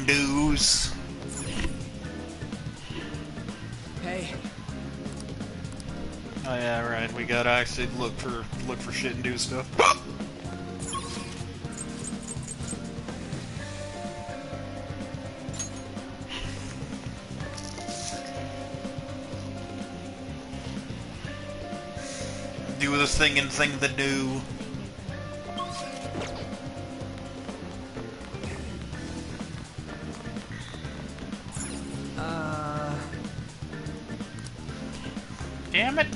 and do's. Hey. Oh yeah, right. We gotta actually look for shit and do stuff. Do the thing and thing the do. Damn it!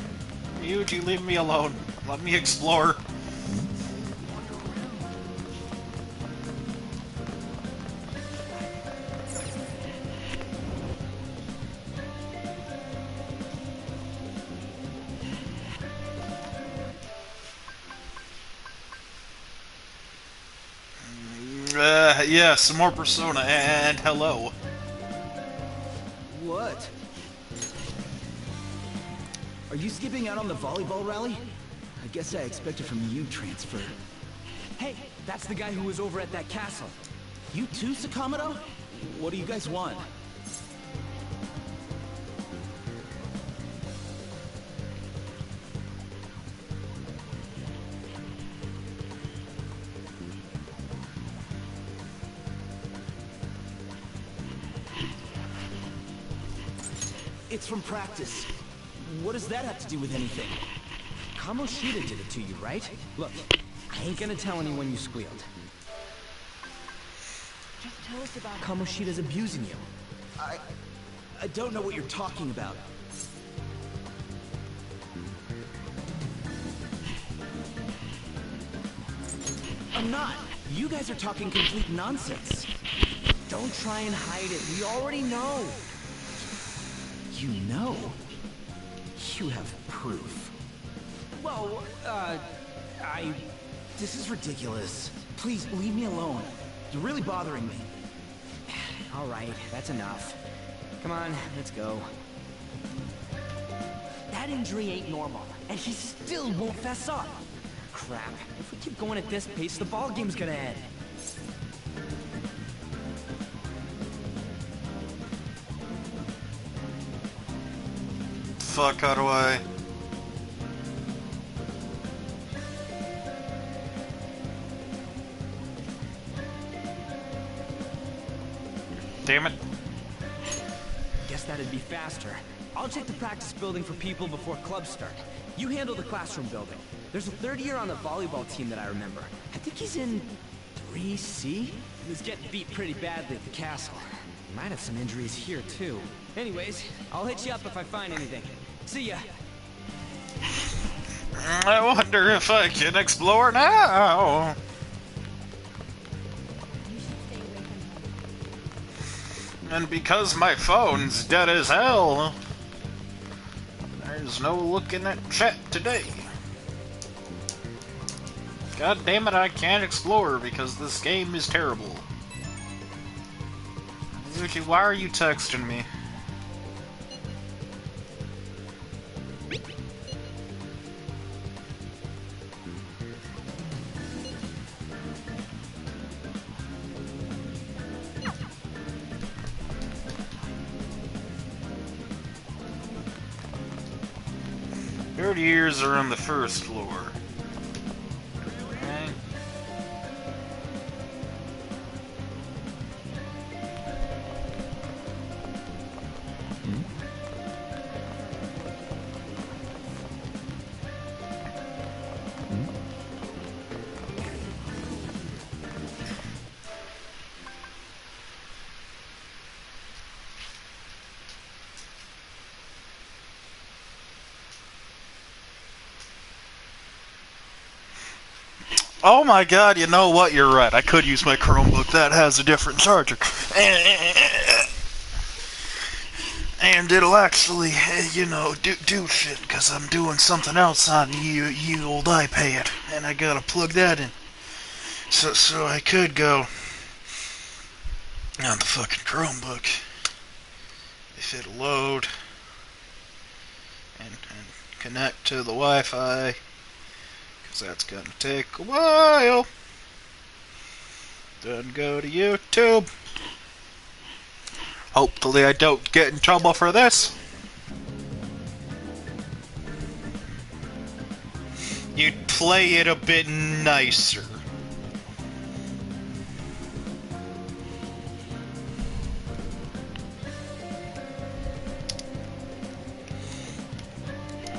You leave me alone. Let me explore. Yeah, some more Persona, and hello. What? Are you skipping out on the volleyball rally? I guess I expected from you transfer. Hey, that's the guy who was over at that castle. You too, Sakamoto? What do you guys want? It's from practice. What does that have to do with anything? Kamoshida did it to you, right? Look, I ain't gonna tell anyone you squealed. Just tell us about Kamoshida's abusing you. I don't know what you're talking about. I'm not. You guys are talking complete nonsense. Don't try and hide it. We already know. You know? You have proof. Well, this is ridiculous. Please, leave me alone. You're really bothering me. All right, that's enough. Come on, let's go. That injury ain't normal, and he still won't fess up. Crap. If we keep going at this pace, the ball game's gonna end. Fuck, how do I... Damn it. Guess that'd be faster. I'll check the practice building for people before clubs start. You handle the classroom building. There's a third year on the volleyball team that I remember. I think he's in 3C? He was getting beat pretty badly at the castle. He might have some injuries here, too. Anyways, I'll hit you up if I find anything. See ya. I wonder if I can explore now. And because my phone's dead as hell, there's no looking at chat today. God damn it, I can't explore because this game is terrible. Yuji, why are you texting me? Third years are on the first floor. Okay. Oh my god, you know what? You're right. I could use my Chromebook. That has a different charger. And it'll actually, you know, do shit, because I'm doing something else on you old iPad. And I gotta plug that in. So I could go on the fucking Chromebook. If it'll load. And connect to the Wi-Fi. Because that's gonna take a while. Then go to YouTube. Hopefully I don't get in trouble for this. You'd play it a bit nicer.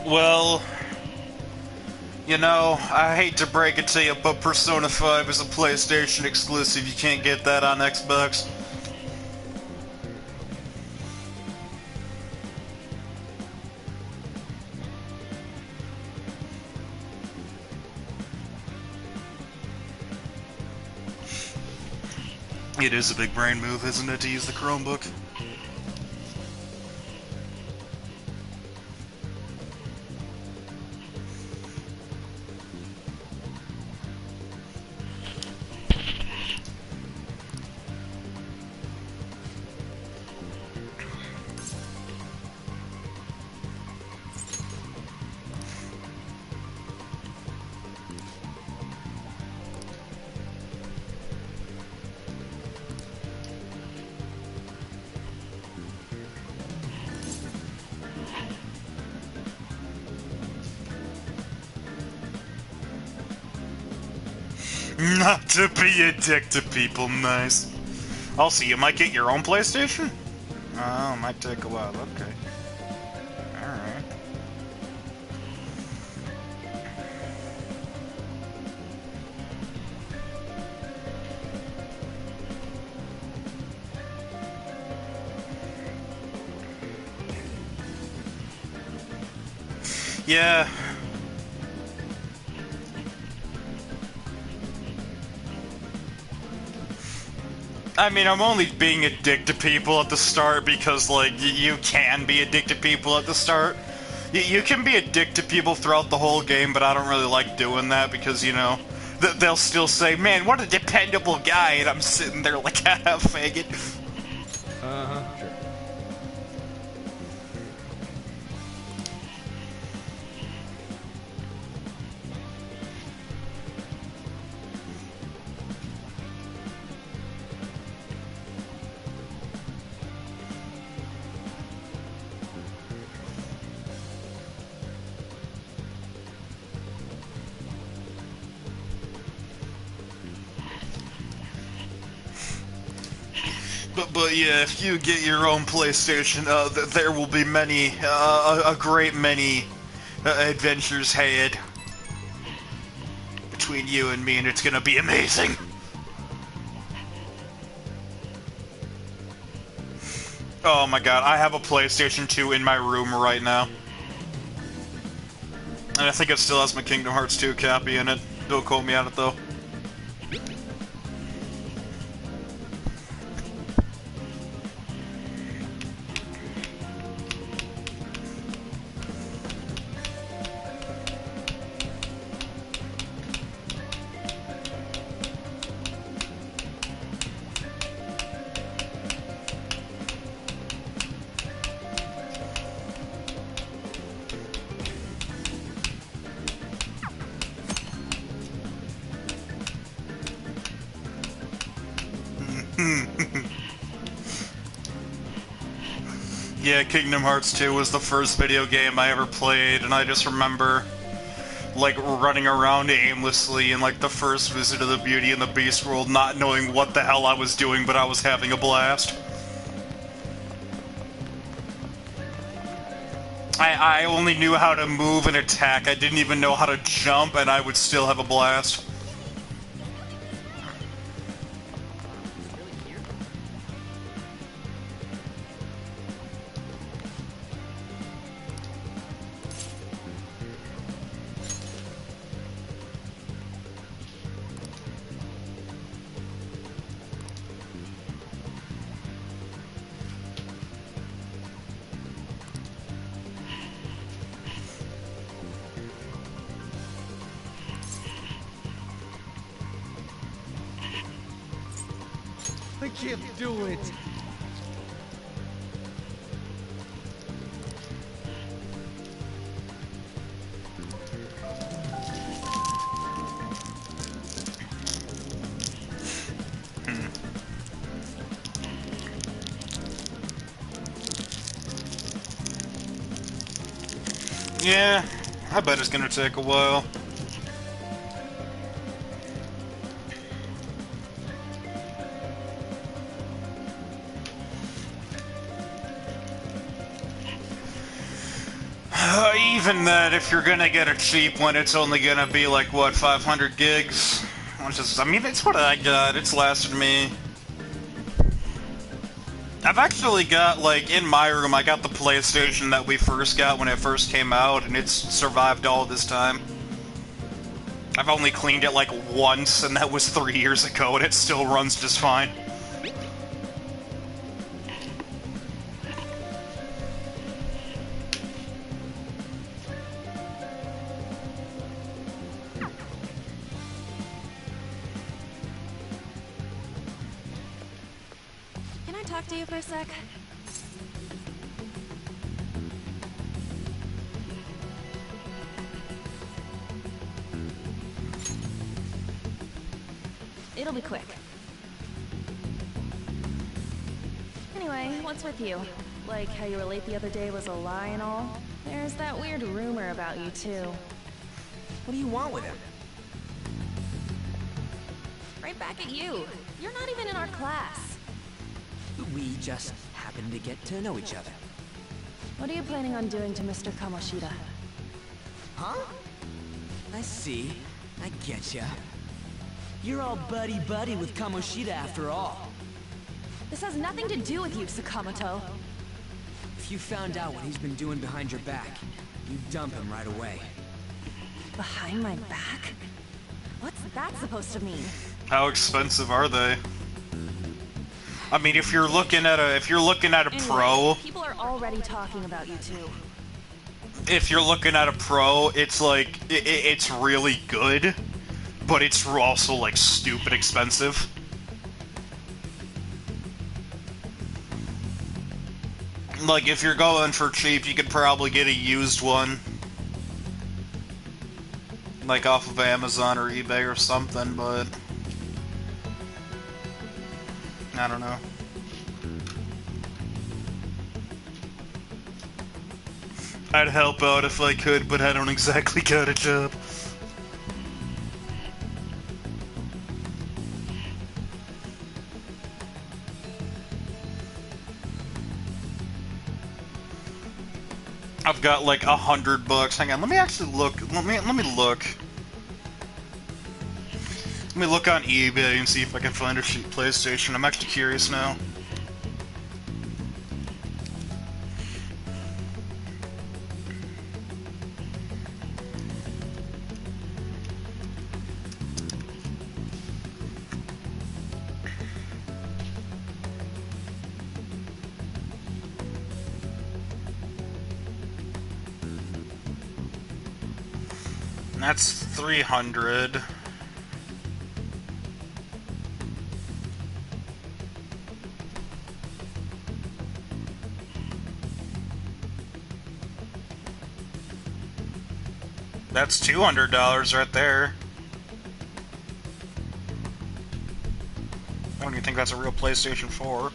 Well, you know, I hate to break it to you, but Persona 5 is a PlayStation exclusive. You can't get that on Xbox. It is a big brain move, isn't it, to use the Chromebook? Not to be a dick to people, nice. Also, you might get your own PlayStation? Oh, might take a while, okay. Alright. Yeah. I mean, I'm only being a dick to people at the start because, like, you can be a dick to people at the start. You can be a dick to people throughout the whole game, but I don't really like doing that because, you know, they'll still say, man, what a dependable guy, and I'm sitting there like, haha, faggot. Uh-huh, sure. But yeah, if you get your own PlayStation, there will be many, a great many adventures had between you and me, and it's gonna be amazing. Oh my god, I have a PlayStation 2 in my room right now. And I think it still has my Kingdom Hearts 2 copy in it. Don't quote me on it though. Yeah, Kingdom Hearts 2 was the first video game I ever played, and I just remember, like, running around aimlessly in, like, the first visit of the Beauty and the Beast world, not knowing what the hell I was doing, but I was having a blast. I only knew how to move and attack, I didn't even know how to jump, and I would still have a blast. I can't do it. Yeah, I bet it's gonna take a while. Even that, if you're gonna get a cheap one, it's only gonna be like, what, 500 gigs? Which is, I mean, it's what I got. It's lasted me. I've actually got, like, in my room, I got the PlayStation that we first got when it first came out, and it's survived all this time. I've only cleaned it, like, once, and that was 3 years ago, and it still runs just fine. Can I talk to you for a sec? It'll be quick. Anyway, what's with you? Like how you were late the other day was a lie and all? There's that weird rumor about you, too. What do you want with him? Right back at you. You're not even in our class. We just happen to get to know each other. What are you planning on doing to Mr. Kamoshida? Huh? I see. I get ya. You're all buddy-buddy with Kamoshida after all. This has nothing to do with you, Sakamoto. If you found out what he's been doing behind your back, you'd dump him right away. Behind my back? What's that supposed to mean? How expensive are they? I mean, if you're looking at a pro, people are already talking about you two. if you're looking at a pro, it's like it's really good, but it's also like stupid expensive. Like, if you're going for cheap, you could probably get a used one, like off of Amazon or eBay or something, but I don't know. I'd help out if I could, but I don't exactly got a job. I've got like $100. Hang on, let me actually look. Let me look. Let me look on eBay and see if I can find a cheap PlayStation. I'm actually curious now. That's 300. That's $200 right there. I don't even think that's a real PlayStation 4.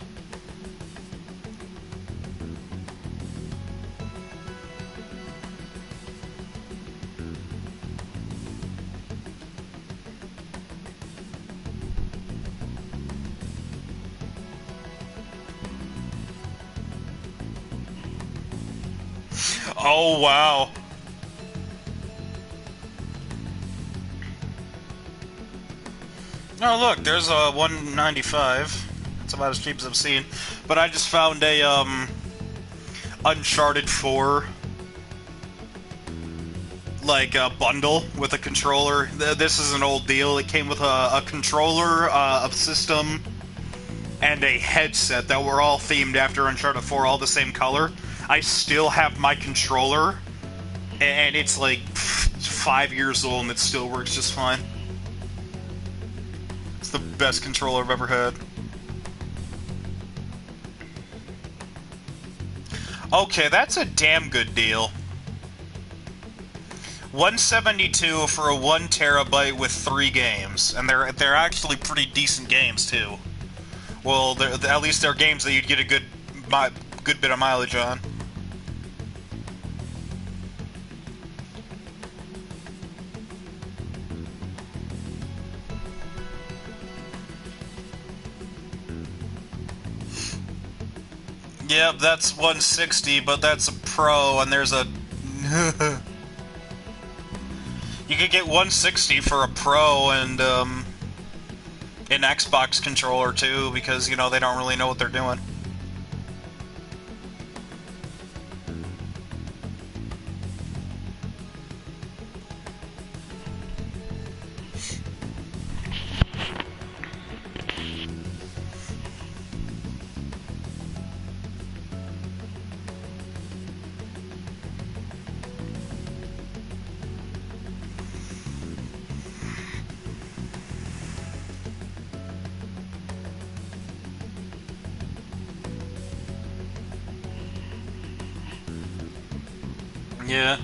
Oh, wow. Oh, look, there's a 195. That's about as cheap as I've seen. But I just found a, Uncharted 4, like, a bundle with a controller. This is an old deal. It came with a controller, a system, and a headset that were all themed after Uncharted 4, all the same color. I still have my controller, and it's like 5 years old, and it still works just fine. It's the best controller I've ever had. Okay, that's a damn good deal. $172 for a 1 terabyte with 3 games, and they're actually pretty decent games too. Well, at least they're games that you'd get a good bit of mileage on. Yep, that's 160, but that's a Pro, and there's a... You could get 160 for a Pro and, an Xbox controller, too, because, you know, they don't really know what they're doing. Yeah.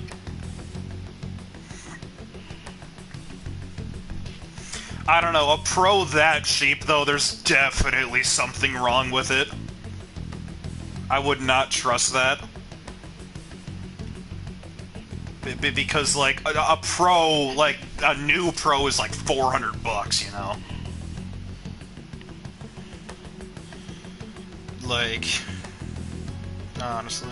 I don't know, a Pro that cheap, though, there's definitely something wrong with it. I would not trust that. Because, like, a Pro, like, a new Pro is like 400 bucks, you know? Like, honestly.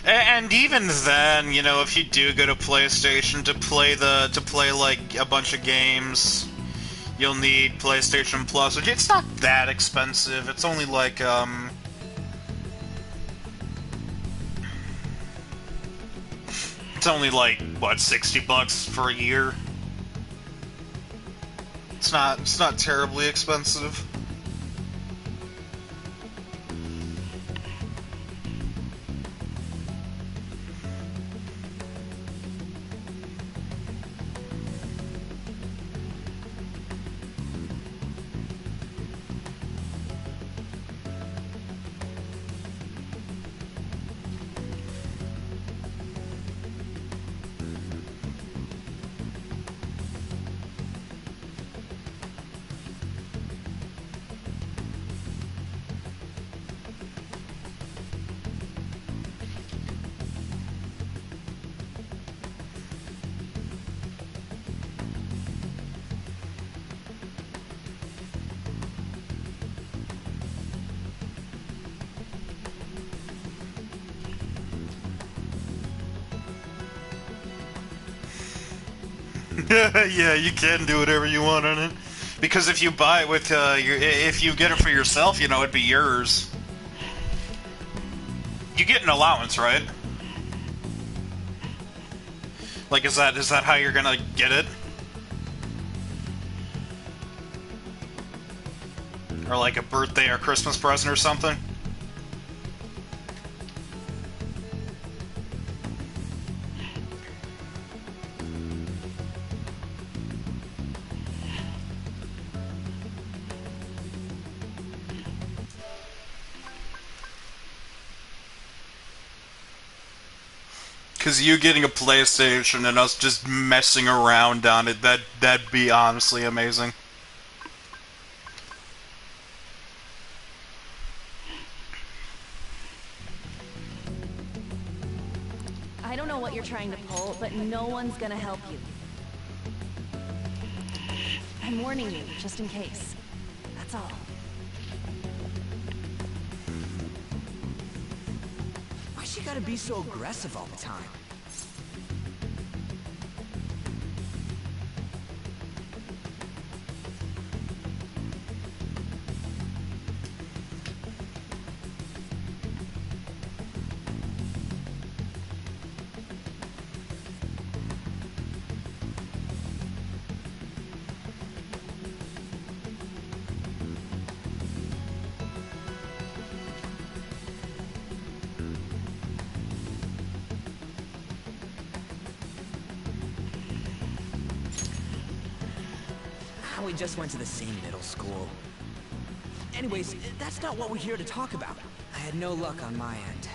And even then, you know, if you do go to PlayStation to play like a bunch of games, you'll need PlayStation Plus, which it's not that expensive. It's only like it's only like what, 60 bucks for a year. It's not terribly expensive. Yeah, you can do whatever you want on it. Because if you buy it with, if you get it for yourself, you know, it'd be yours. You get an allowance, right? Like, is that how you're gonna get it? Or like a birthday or Christmas present or something? Because you getting a PlayStation and us just messing around on it, that'd be honestly amazing. I don't know what you're trying to pull, but no one's gonna help you. I'm warning you, just in case. That's all. Why's she gotta be so aggressive all the time? We just went to the same middle school. Anyways, that's not what we're here to talk about. I had no luck on my end.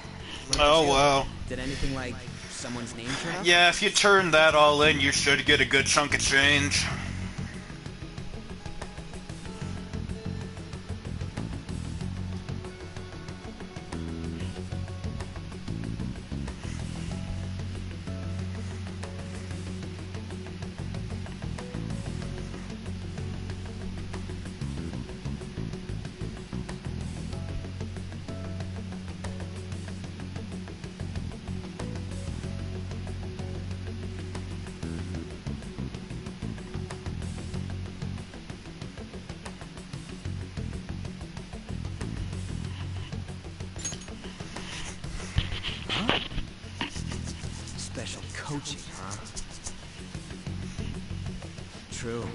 Oh, wow. Did anything like someone's name turn up? Yeah, if you turn that all in, you should get a good chunk of change. Huh? Special coaching, huh? True.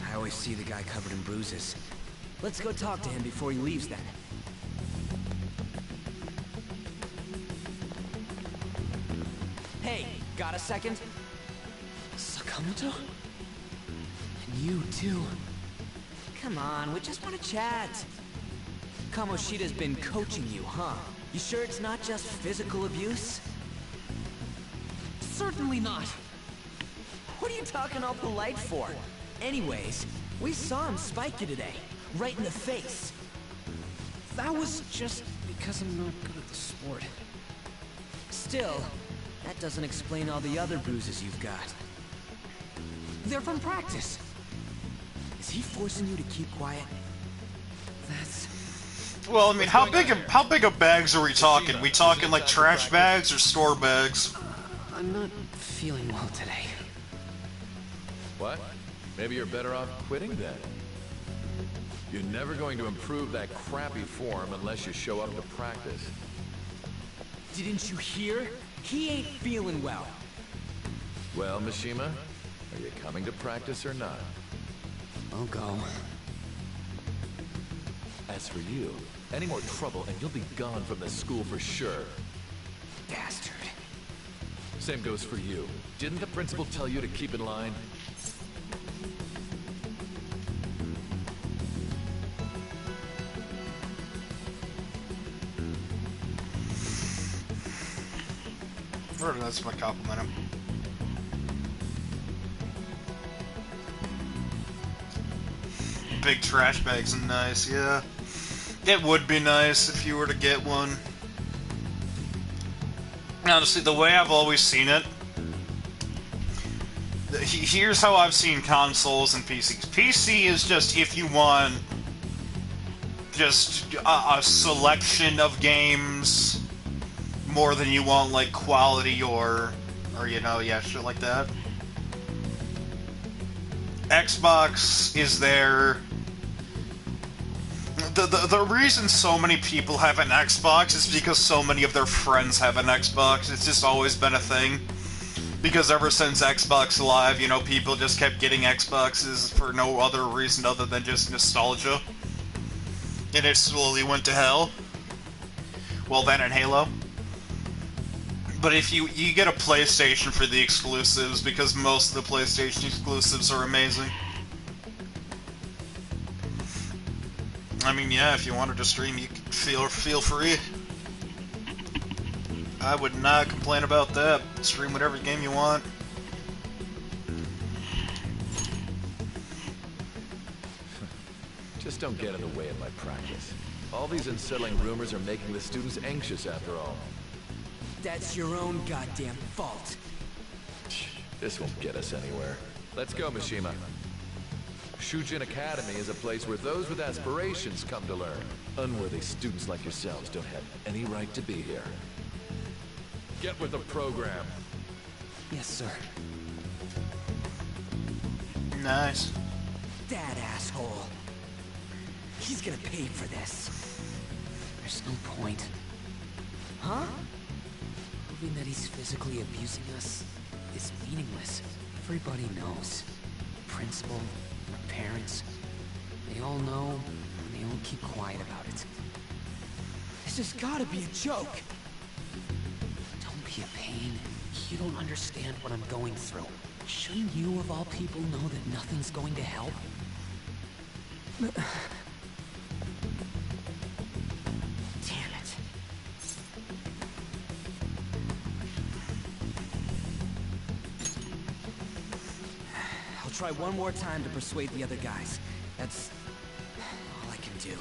I always see the guy covered in bruises. Let's go talk to him before he leaves then. Hey, got a second? Sakamoto? And you too. Come on, we just want to chat. Kamoshida's been coaching you, huh? You sure it's not just physical abuse? Certainly not. What are you talking all polite for? Anyways, we saw him spike you today, right in the face. That was just because I'm not good at the sport. Still, that doesn't explain all the other bruises you've got. They're from practice. Is he forcing you to keep quiet? That's... Well, I mean, how big of bags are we talking? We talking like trash bags or store bags? I'm not feeling well today. What? Maybe you're better off quitting then. You're never going to improve that crappy form unless you show up to practice. Didn't you hear? He ain't feeling well. Well, Mishima, are you coming to practice or not? I'll go. As for you, any more trouble and you'll be gone from this school for sure. Bastard. Same goes for you. Didn't the principal tell you to keep in line? That's my compliment him. Big trash bags are nice, yeah. It would be nice if you were to get one. Honestly, the way I've always seen it, here's how I've seen consoles and PCs. PC is just if you want just a selection of games more than you want like quality or you know, yeah, shit like that. Xbox is there. The reason so many people have an Xbox is because so many of their friends have an Xbox. It's just always been a thing. Because ever since Xbox Live, you know, people just kept getting Xboxes for no other reason other than just nostalgia. And it slowly went to hell. Well, then in Halo. But if you get a PlayStation for the exclusives, because most of the PlayStation exclusives are amazing. I mean, yeah, if you wanted to stream, you could feel free. I would not complain about that. Stream whatever game you want. Just don't get in the way of my practice. All these unsettling rumors are making the students anxious after all. That's your own goddamn fault. This won't get us anywhere. Let's go, Mishima. Shujin Academy is a place where those with aspirations come to learn. Unworthy students like yourselves don't have any right to be here. Get with the program. Yes, sir. Nice. That asshole. He's gonna pay for this. There's no point. Huh? Proving that he's physically abusing us is meaningless. Everybody knows. The principal, our parents, they all know, and they all keep quiet about it. This has gotta be a joke. Don't be a pain. You don't understand what I'm going through. Shouldn't you, of all people, know that nothing's going to help? Damn it. I'll try one more time to persuade the other guys. That's all I can do.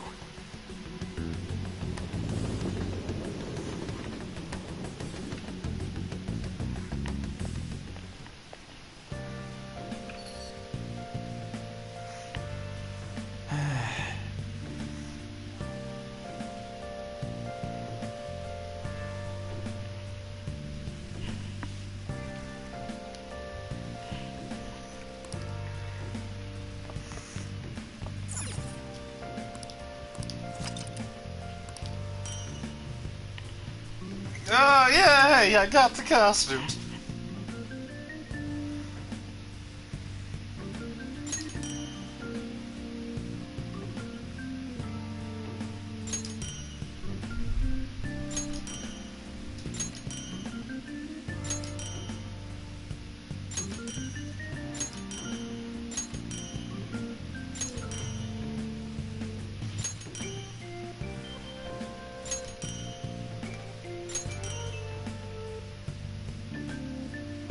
Yeah, Hey, I got the costumes.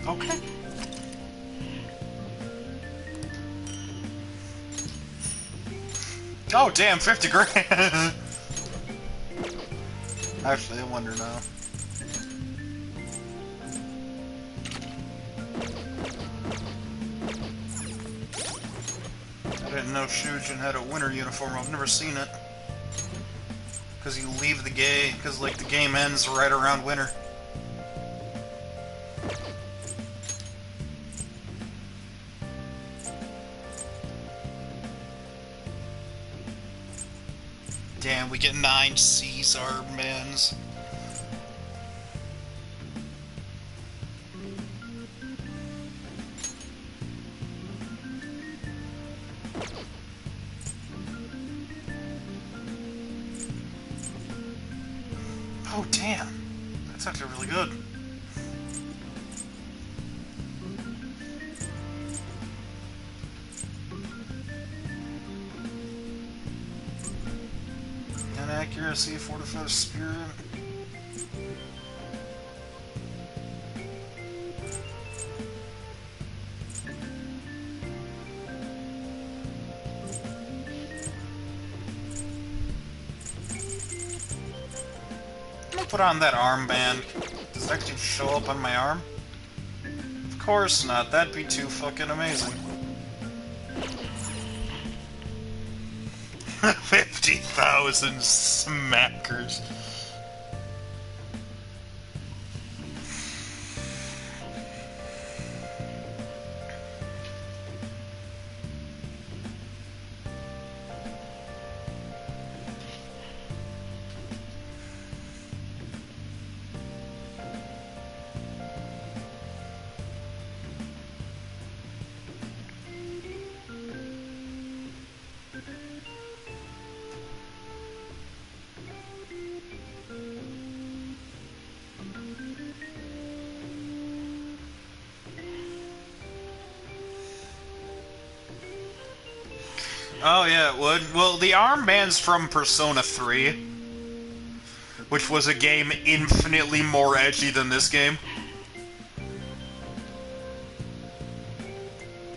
Okay. Oh, damn, 50 grand. Actually, I wonder now. I didn't know Shujin had a winter uniform. I've never seen it. Because you leave the game, because, like, the game ends right around winter. Damn, we get 9 Caesar men's. Oh, damn. That's actually really good. Inaccuracy, fortified spirit. I'm gonna put on that armband. Does it actually show up on my arm? Of course not. That'd be too fucking amazing. 50,000 smackers. Oh yeah, it would. Well, the armband's from Persona 3, which was a game infinitely more edgy than this game.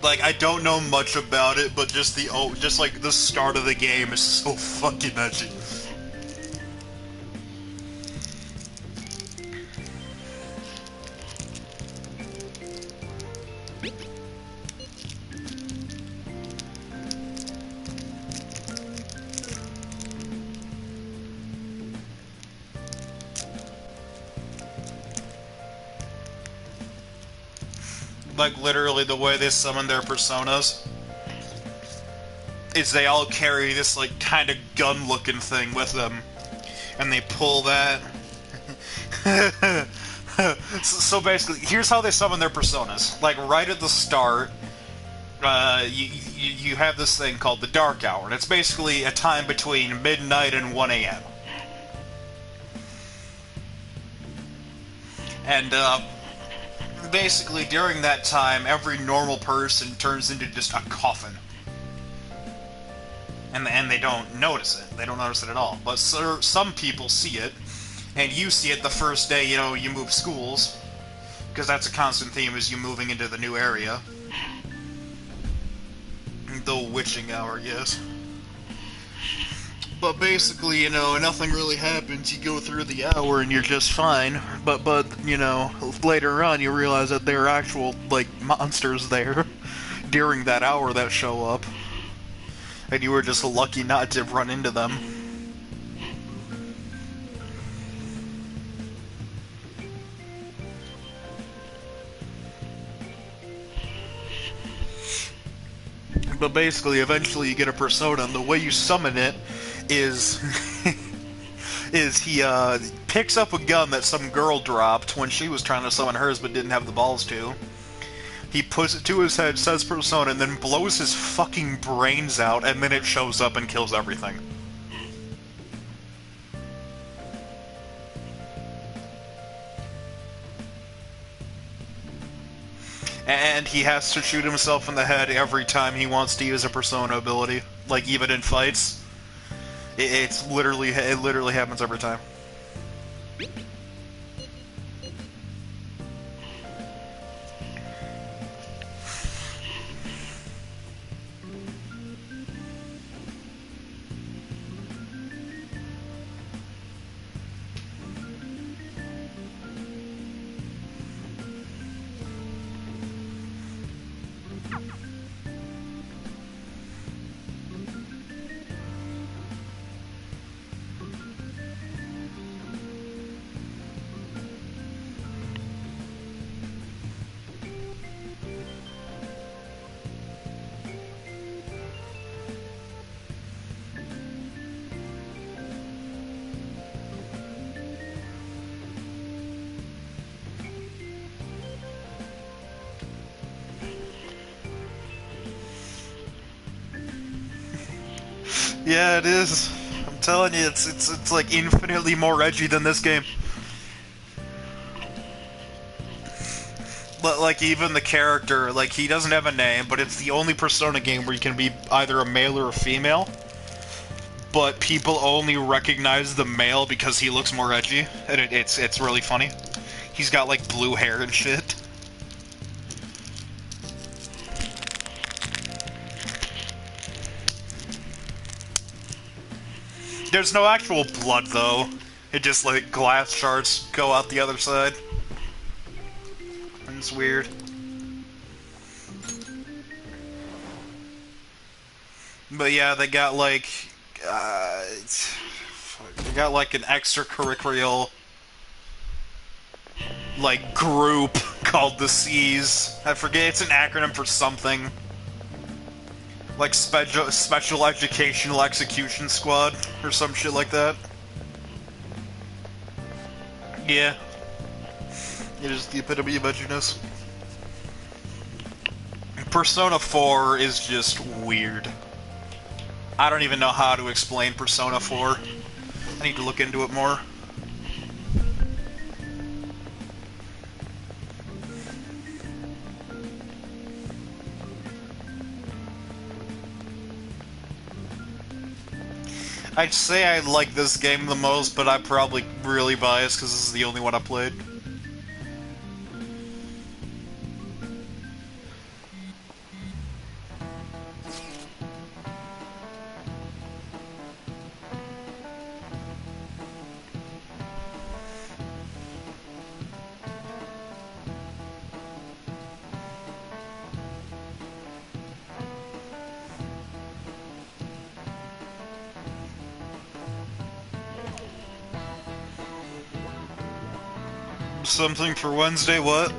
Like, I don't know much about it, but just like the start of the game is so fucking edgy. Like, literally the way they summon their personas is they all carry this, like, kind of gun-looking thing with them. And they pull that. So basically, here's how they summon their personas. Like, right at the start, you have this thing called the Dark Hour, and it's basically a time between midnight and 1 a.m. And, basically, during that time, every normal person turns into just a coffin. And they don't notice it. They don't notice it at all. But some people see it, and you see it the first day, you move schools. Because that's a constant theme, is you moving into the new area. The witching hour, yes. But basically, nothing really happens. You go through the hour and you're just fine. But later on you realize that there are actual, like, monsters there during that hour that show up. And you were just lucky not to run into them. But basically, eventually you get a persona, and the way you summon it is is he picks up a gun that some girl dropped when she was trying to summon hers but didn't have the balls to. He puts it to his head, says Persona, and then blows his fucking brains out, and then it shows up and kills everything. And he has to shoot himself in the head every time he wants to use a Persona ability. Like, even in fights. It literally happens every time. Yeah, it is. I'm telling you, it's like infinitely more edgy than this game. But like even the character, like he doesn't have a name, but it's the only Persona game where you can be either a male or a female. But people only recognize the male because he looks more edgy, and it's really funny. He's got like blue hair and shit. There's no actual blood, though. It just, like, glass shards go out the other side. It's weird. But yeah, they got, like... they got, like, an extracurricular... like, group called the Seas. I forget, it's an acronym for something. Like Special Educational Execution Squad, or some shit like that. Yeah. It is the epitome of edginess. Persona 4 is just weird. I don't even know how to explain Persona 4. I need to look into it more. I'd say I like this game the most, but I'm probably really biased because this is the only one I played. Something for Wednesday, what?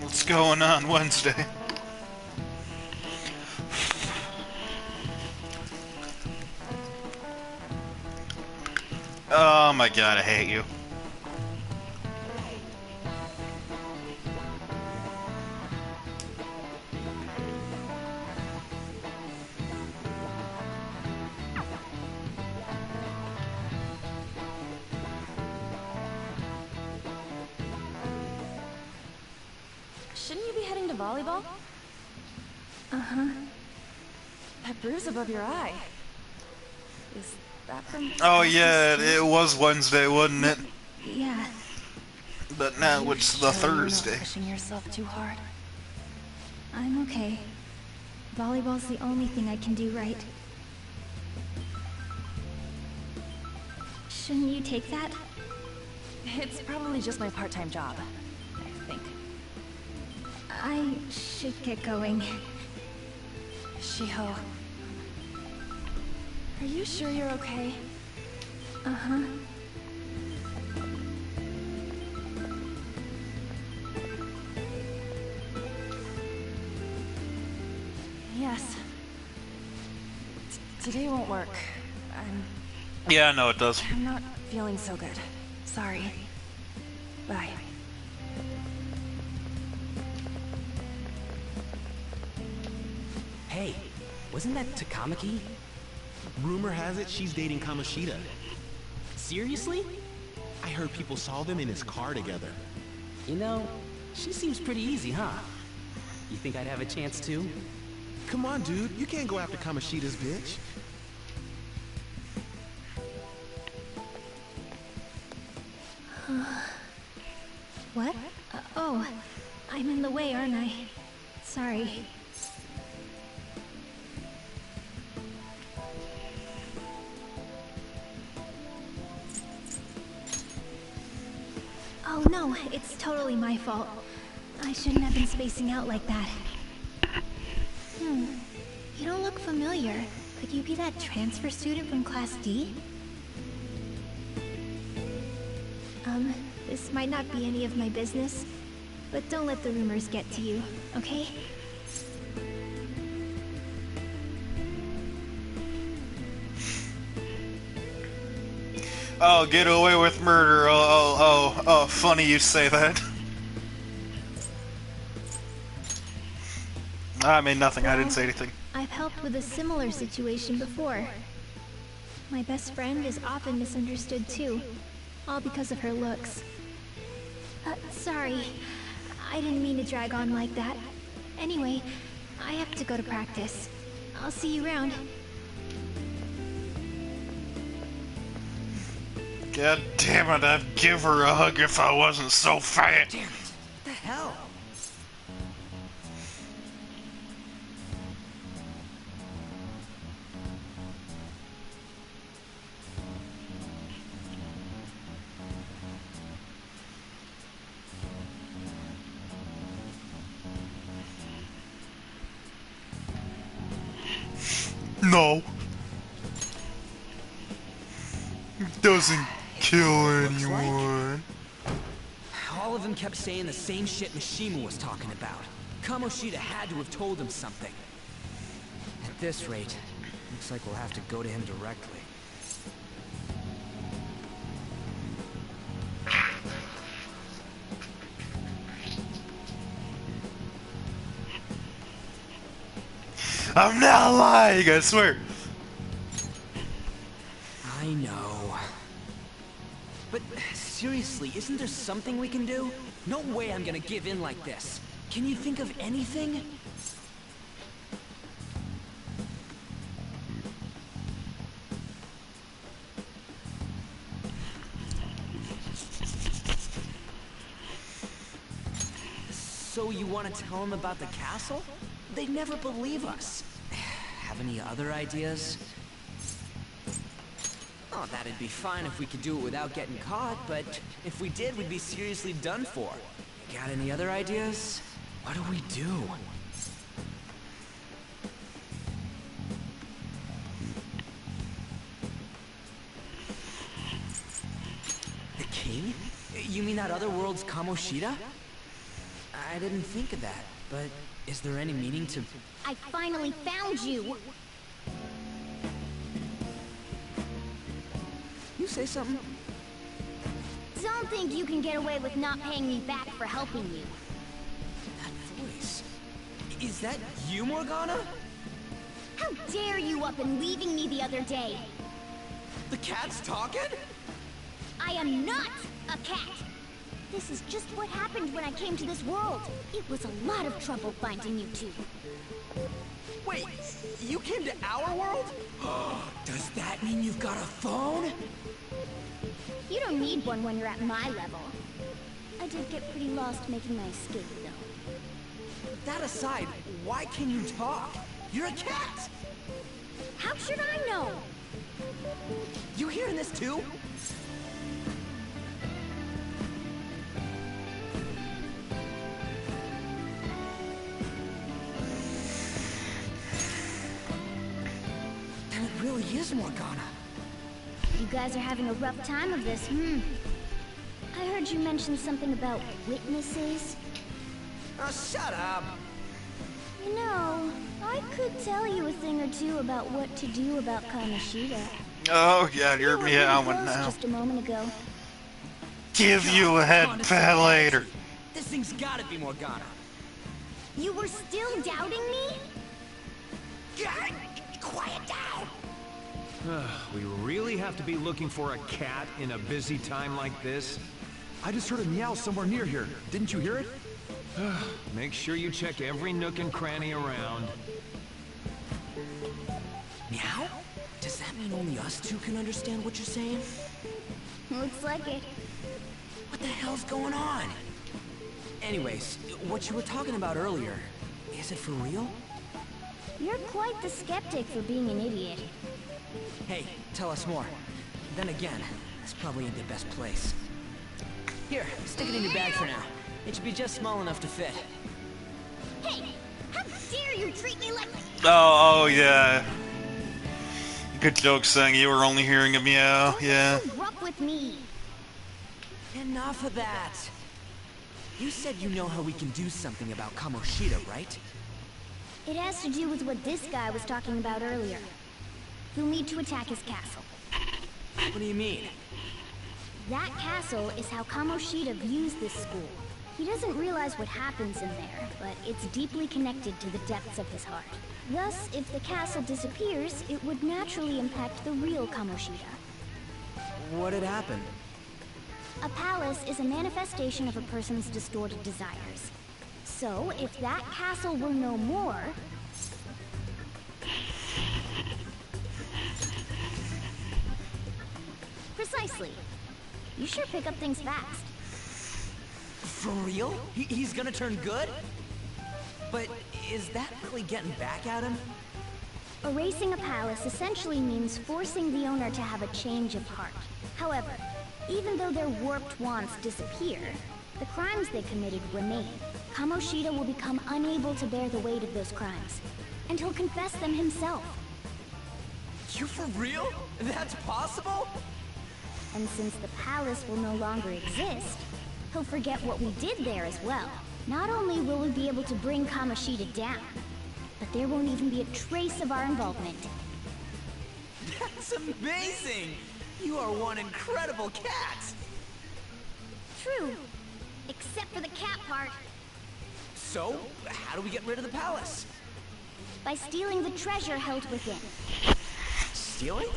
What's going on Wednesday? Oh my god, I hate you. Shouldn't you be heading to volleyball? Uh-huh. That bruise above your eye. Is Back from Oh after yeah, school? it was Wednesday, wasn't it? Yeah. But now You it's the sure you're not Thursday. pushing yourself too hard? I'm okay. Volleyball's the only thing I can do right. Shouldn't you take that? It's probably just my part-time job, I think. I should get going. Shiho. Are you sure you're okay? Uh-huh. Yes. Today won't work. Yeah, I know it does. I'm not feeling so good. Sorry. Bye. Hey, wasn't that Takamaki? Rumor has it she's dating Kamoshida. Seriously? I heard people saw them in his car together. You know, she seems pretty easy, huh? You think I'd have a chance too? Come on, dude. You can't go after Kamoshida's bitch. What? Oh, I'm in the way, aren't I? Sorry. Oh no, it's totally my fault. I shouldn't have been spacing out like that. You don't look familiar. Could you be that transfer student from Class D? This might not be any of my business, but don't let the rumors get to you, okay? Oh, get away with murder. Oh, funny you say that. I mean nothing, I didn't say anything. I've helped with a similar situation before. My best friend is often misunderstood too, all because of her looks. Sorry. I didn't mean to drag on like that. Anyway, I have to go to practice. I'll see you around. God damn it, I'd give her a hug if I wasn't so fat. Damn it! What the hell? No. Doesn't kill anyone. All of them kept saying the same shit Mishima was talking about. Kamoshida had to have told him something. At this rate, looks like we'll have to go to him directly. I'm not lying, I swear. I know. But seriously, isn't there something we can do? No way I'm gonna give in like this. Can you think of anything? So you want to tell them about the castle? They'd never believe us. Have any other ideas? Oh, that'd be fine if we could do it without getting caught, but if we did, we'd be seriously done for. Got any other ideas? What do we do? The king? You mean that other world's Kamoshida? I didn't think of that, but is there any meaning to... I finally found you! You say something? Don't think you can get away with not paying me back for helping you. That voice. Is that you, Morgana? How dare you up and leaving me the other day? The cat's talking? I am not a cat! This is just what happened when I came to this world. It was a lot of trouble finding you two. Wait, you came to our world? Does that that mean you've got a phone? You don't need one when you're at my level. I did get pretty lost making my escape, though. That aside, why can you talk? You're a cat! How should I know? You hearing this too? Then it really is Morgana. You guys are having a rough time of this, I heard you mention something about witnesses. Oh, shut up! You know, I could tell you a thing or two about what to do about Kamoshida. Oh god, you're You were meowing pretty close now. just a moment ago. Give you a head pat later. This thing's gotta be Morgana. You were still doubting me? God, quiet down! We really have to be looking for a cat in a busy time like this? I just heard a meow somewhere near here. Didn't you hear it? Make sure you check every nook and cranny around. Meow? Does that mean only us two can understand what you're saying? Looks like it. What the hell's going on? Anyways, what you were talking about earlier, is it for real? You're quite the skeptic for being an idiot. Hey, tell us more. Then again, this probably ain't the best place. Here, stick it in your bag for now. It should be just small enough to fit. Hey, how dare you treat me like... Oh yeah. Good joke saying you were only hearing a meow, yeah. Don't be so rough with me. Enough of that. You said you know how we can do something about Kamoshida, right? It has to do with what this guy was talking about earlier. You'll need to attack his castle. What do you mean? That castle is how Kamoshida views this school. He doesn't realize what happens in there, but it's deeply connected to the depths of his heart. Thus, if the castle disappears, it would naturally impact the real Kamoshida. What had happened? A palace is a manifestation of a person's distorted desires. So, if that castle were no more... Precisely. You sure pick up things fast. For real? He's gonna turn good? But is that really getting back at him? Erasing a palace essentially means forcing the owner to have a change of heart. However, even though their warped wants disappear, the crimes they committed remain. Kamoshida will become unable to bear the weight of those crimes, and he'll confess them himself. You for real? That's possible? And since the palace will no longer exist, he'll forget what we did there as well. Not only will we be able to bring Kamoshida down, but there won't even be a trace of our involvement. That's amazing! You are one incredible cat! True. Except for the cat part. So, how do we get rid of the palace? By stealing the treasure held within. Stealing?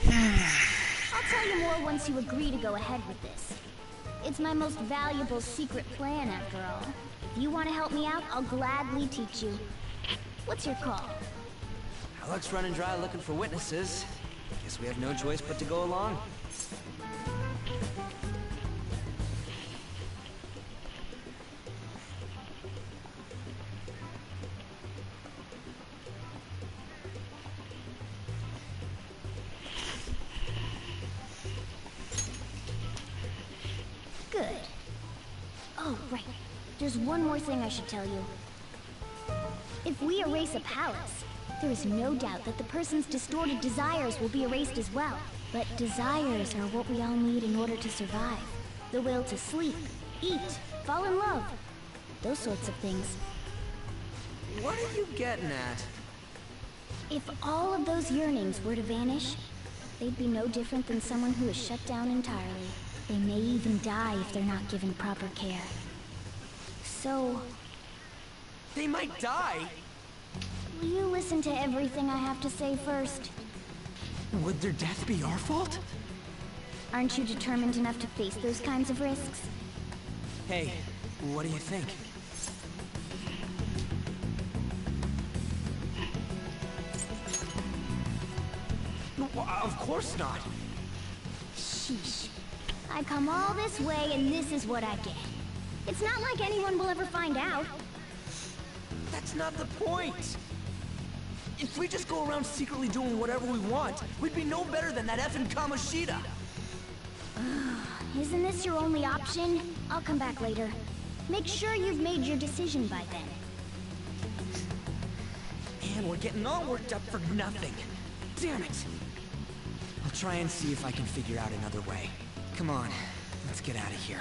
I'll tell you more once you agree to go ahead with this. It's my most valuable secret plan, after all. If you want to help me out, I'll gladly teach you. What's your call? Our luck's running dry looking for witnesses. Guess we have no choice but to go along. Good. Oh, right. There's one more thing I should tell you. If we erase a palace, there is no doubt that the person's distorted desires will be erased as well. But desires are what we all need in order to survive. The will to sleep, eat, fall in love. Those sorts of things. What are you getting at? If all of those yearnings were to vanish, they'd be no different than someone who is shut down entirely. They may even die if they're not given proper care. So, They might die? will you listen to everything I have to say first? Would their death be our fault? Aren't you determined enough to face those kinds of risks? Hey, what do you think? Of course not. Sheesh. I come all this way and this is what I get. It's not like anyone will ever find out. That's not the point. If we just go around secretly doing whatever we want, we'd be no better than that effing Kamoshida. Isn't this your only option? I'll come back later. Make sure you've made your decision by then. And we're getting all worked up for nothing. Damn it. I'll try and see if I can figure out another way. Come on, let's get out of here.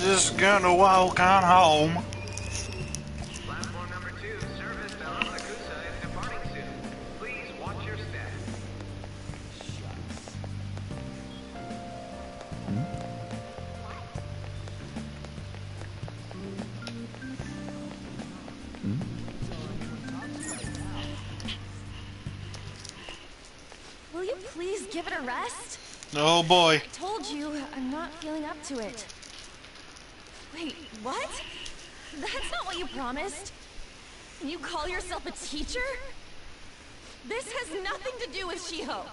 Just gonna walk on home. Platform number 2, service to Asakusa is departing soon. Please watch your step. Will you please give it a rest? Oh boy. I told you, I'm not feeling up to it. Wait, what? That's not what you promised. And you call yourself a teacher? This has nothing to do with Shiho.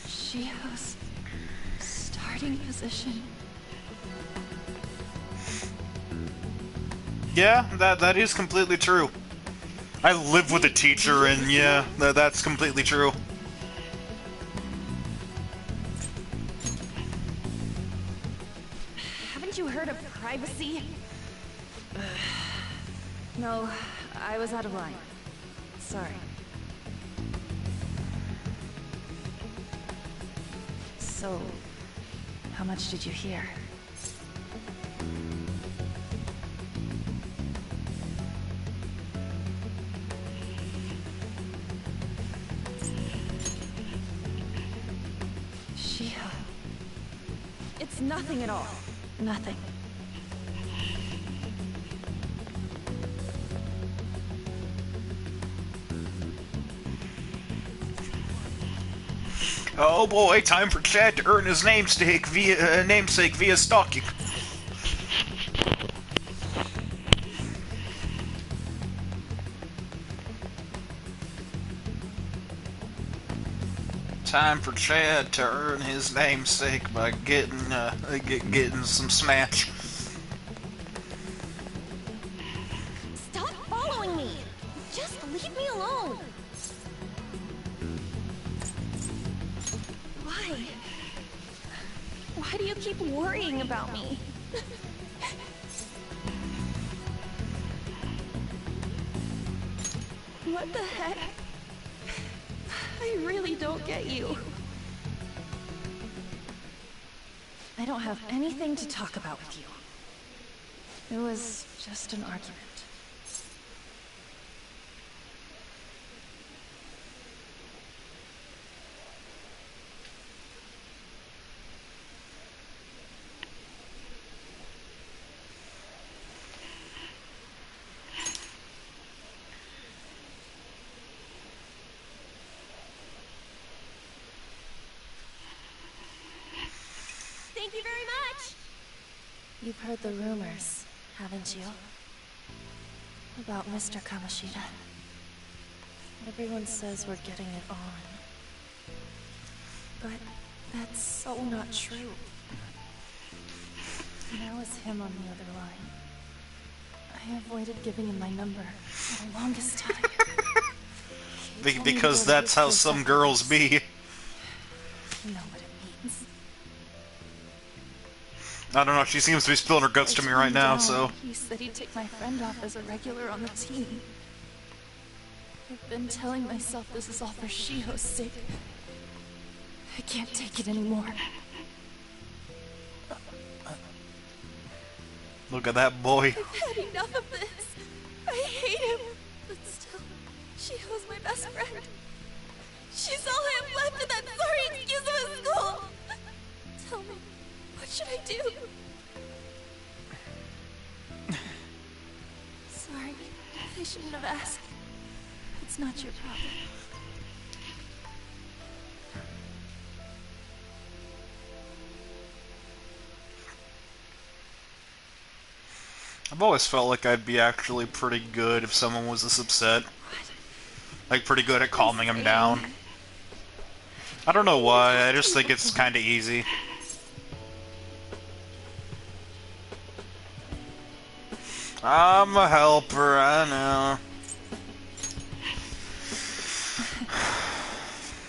Shiho's starting position. Yeah, that is completely true. I live with a teacher, and yeah, that's completely true. Haven't you heard of privacy? No, I was out of line. Sorry. So, how much did you hear? Shiho. It's nothing at all. Nothing. Oh boy, time for Chad to earn his namesake via stalking. Time for Chad to earn his namesake by getting some smash. Stop following me! Just leave me alone! Why? Why do you keep worrying about me? What the heck? I really don't get you. I don't have anything to talk about with you. It was just an argument. You've heard the rumors, haven't you? About Mr. Kamoshida. Everyone says we're getting it on. But that's so not true. Now it's him on the other line. I avoided giving him my number for the longest time. Because that's how some girls be. You know what it means. I don't know, she seems to be spilling her guts to me right now, so... He said he'd take my friend off as a regular on the team. I've been telling myself this is all for Shiho's sake. I can't take it anymore. Look at that boy. I've had enough of this. I hate him. But still, Shiho's my best friend. She's all I have left in that sorry excuse of a school. Tell me, what should I do? Sorry, I shouldn't have asked. It's not your problem. I've always felt like I'd be actually pretty good if someone was this upset. Like, pretty good at calming him down. I don't know why, I just think it's kinda easy. I'm a helper, I know.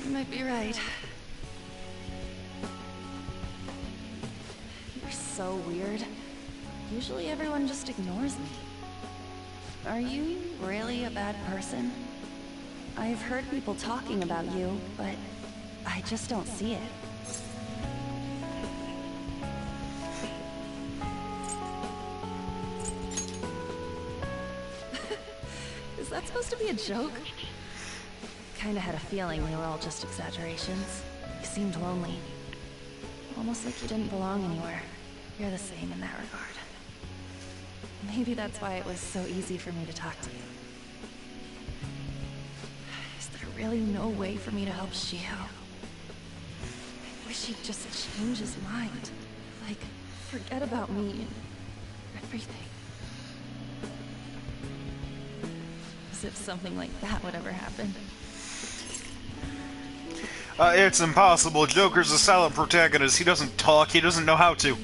You might be right. You're so weird. Usually everyone just ignores me. Are you really a bad person? I've heard people talking about you, but I just don't see it. Is that supposed to be a joke? Kinda had a feeling they were all just exaggerations. You seemed lonely. Almost like you didn't belong anywhere. You're the same in that regard. Maybe that's why it was so easy for me to talk to you. Is there really no way for me to help Shiho? I wish he'd just change his mind. Like, forget about me and everything. As if something like that would ever happen. It's impossible. Joker's a silent protagonist. He doesn't talk. He doesn't know how to.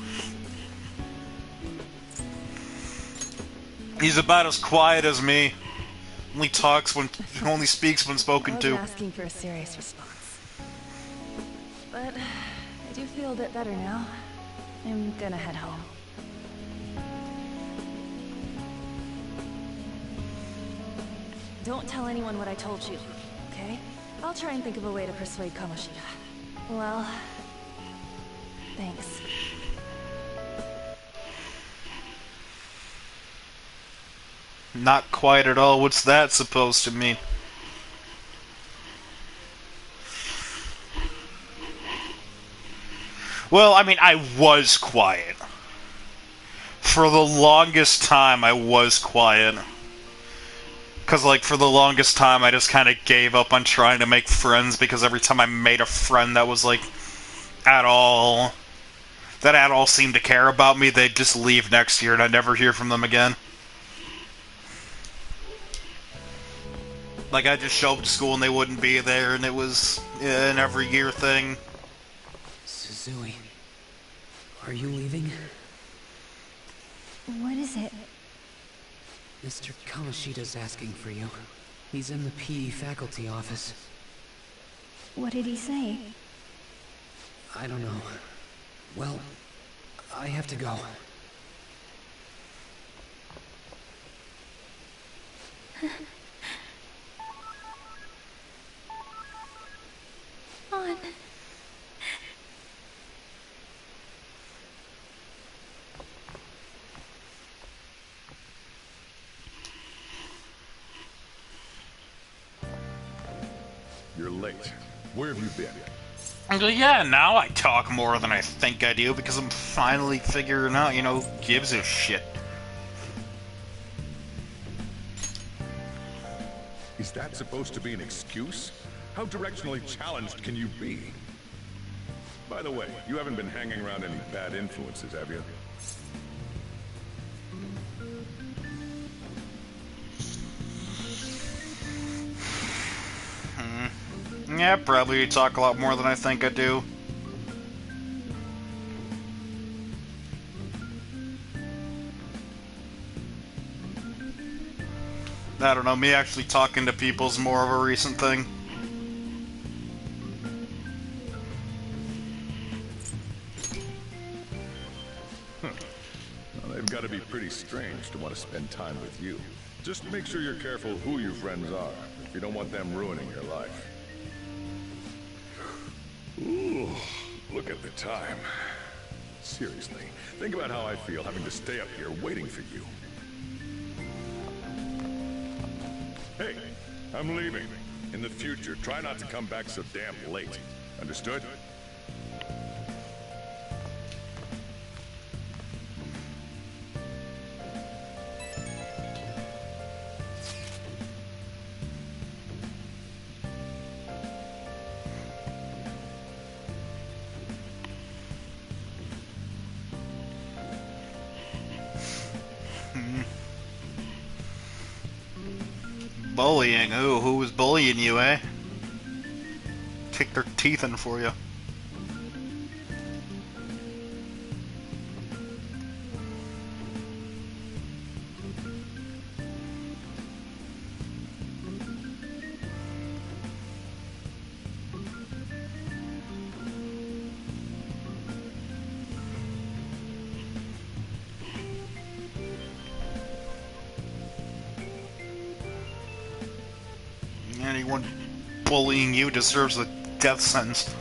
He's about as quiet as me. Only speaks when spoken to. I wasn't asking for a serious response. But I do feel a bit better now. I'm gonna head home. Don't tell anyone what I told you, okay? I'll try and think of a way to persuade Kamoshida. Well, thanks. Not quite at all. What's that supposed to mean? Well, I mean, I was quiet. For the longest time, I was quiet. Because, like, for the longest time, I just kind of gave up on trying to make friends, because every time I made a friend that was, like, at all seemed to care about me, they'd just leave next year and I'd never hear from them again. Like, I'd just show up to school and they wouldn't be there, and it was an every year thing. Suzui, are you leaving? What is it? Mr. Kamoshida's asking for you. He's in the PE faculty office. What did he say? I don't know. Well, I have to go. On. You're late. Where have you been? I go, yeah, now I talk more than I think I do, because I'm finally figuring out, you know, who gives a shit. Is that supposed to be an excuse? How directionally challenged can you be? By the way, you haven't been hanging around any bad influences, have you? Yeah, probably talk a lot more than I think I do. I don't know, me actually talking to people is more of a recent thing. Well, they've got to be pretty strange to want to spend time with you. Just make sure you're careful who your friends are, if you don't want them ruining your life. Ooh, look at the time. Seriously, think about how I feel having to stay up here waiting for you. Hey, I'm leaving. In the future, try not to come back so damn late. Understood? Bullying? Who was bullying you, eh? Take their teeth in for you. Anyone bullying you deserves a death sentence.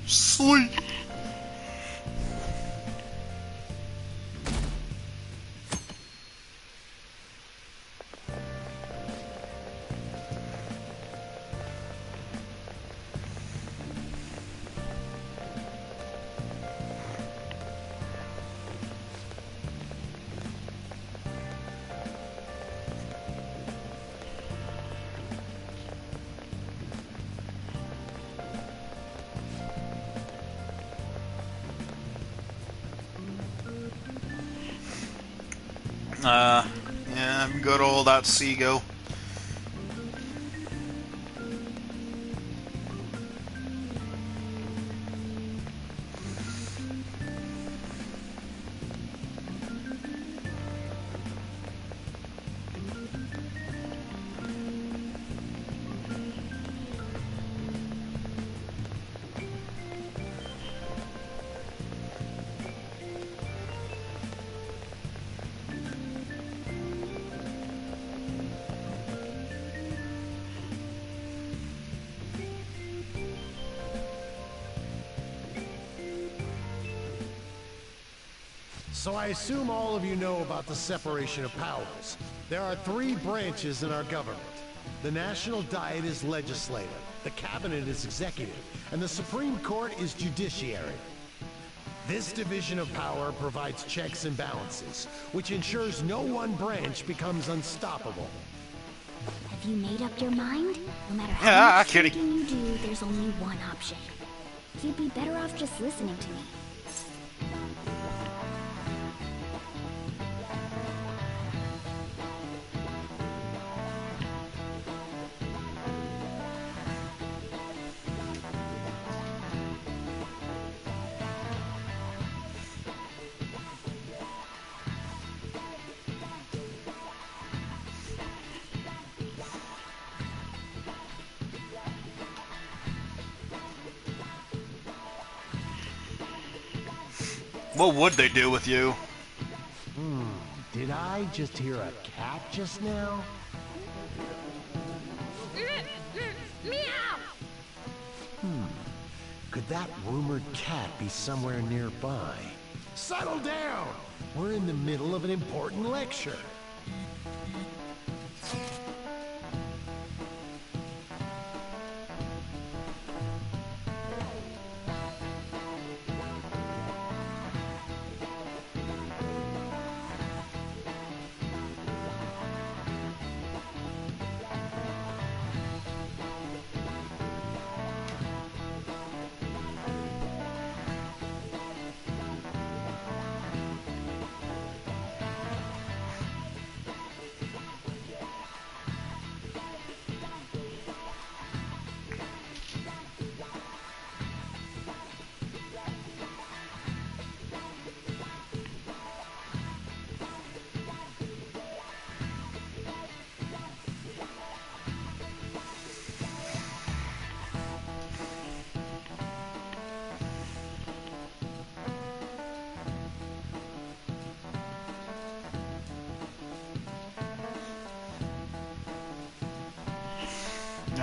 Sweet. Yeah, good old Seago. So I assume all of you know about the separation of powers. There are 3 branches in our government. The National Diet is legislative, the Cabinet is executive, and the Supreme Court is judiciary. This division of power provides checks and balances, which ensures no one branch becomes unstoppable. Have you made up your mind? No matter how much kidding. thinking you do, there's only one option. You'd be better off just listening to me. What would they do with you? Did I just hear a cat just now? Meow! Could that rumored cat be somewhere nearby? Settle down! We're in the middle of an important lecture.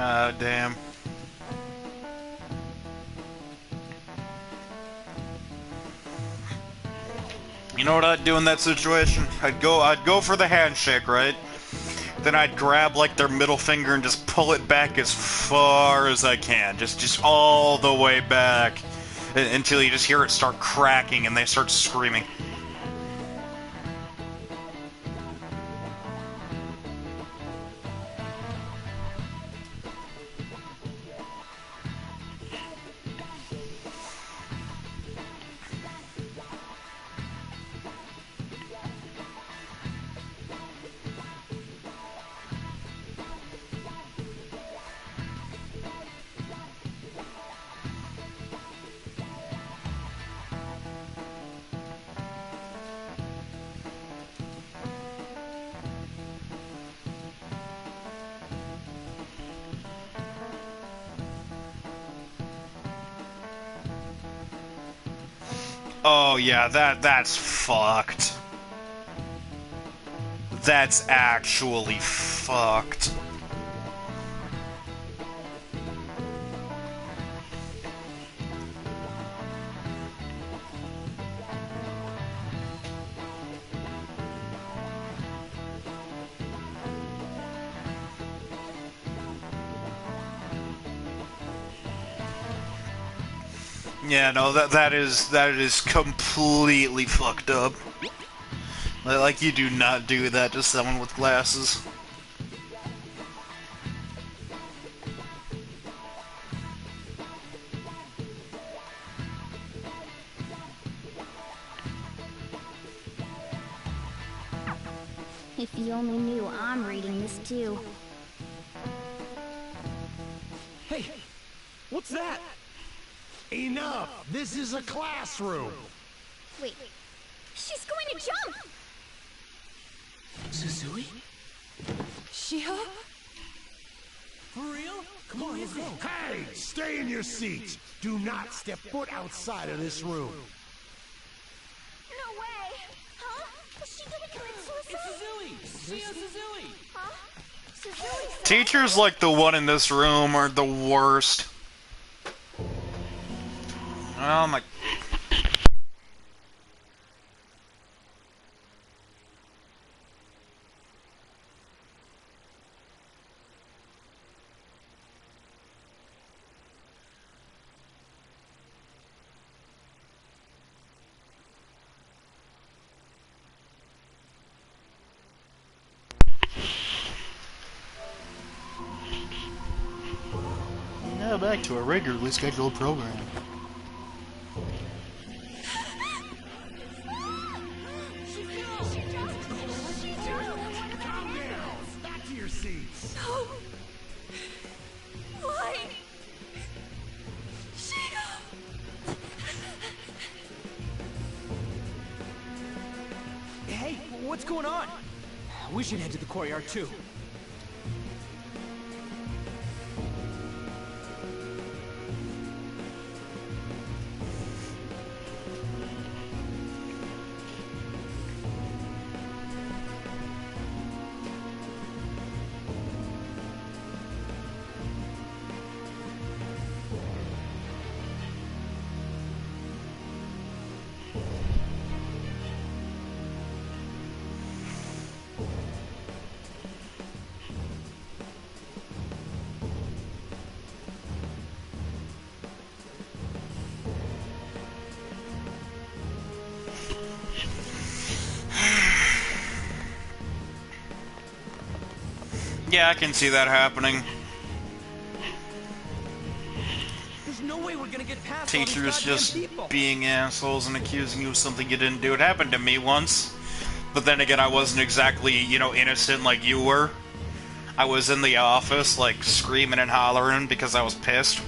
Ah, damn. You know what I'd do in that situation? I'd go for the handshake, right? Then I'd grab like their middle finger and just pull it back as far as I can, just all the way back, until you just hear it start cracking and they start screaming. Oh yeah, that's fucked. That's actually fucked. Yeah, no, that is completely fucked up. Like, you do not do that to someone with glasses. If you only knew I'm reading this too. Hey, what's that? Enough! This is a classroom! Wait, she's going to jump! Suzui? Shio? For real? Come on, let's go. Hey! Stay in your seats! Do not step foot outside of this room! No way! Huh? She didn't commit suicide? It's Suzui! Shio Suzui! Huh? Suzui said... Teachers like the one in this room are the worst. Oh my... Now back to a regularly scheduled program. Back to your seats! No! Why? Shio! Hey, what's going on? We should head to the courtyard too. Yeah, I can see that happening. There's no way we're gonna get past all these Teachers goddamn just people. being assholes and accusing you of something you didn't do. It happened to me once. But then again, I wasn't exactly, you know, innocent like you were. I was in the office, like, screaming and hollering because I was pissed.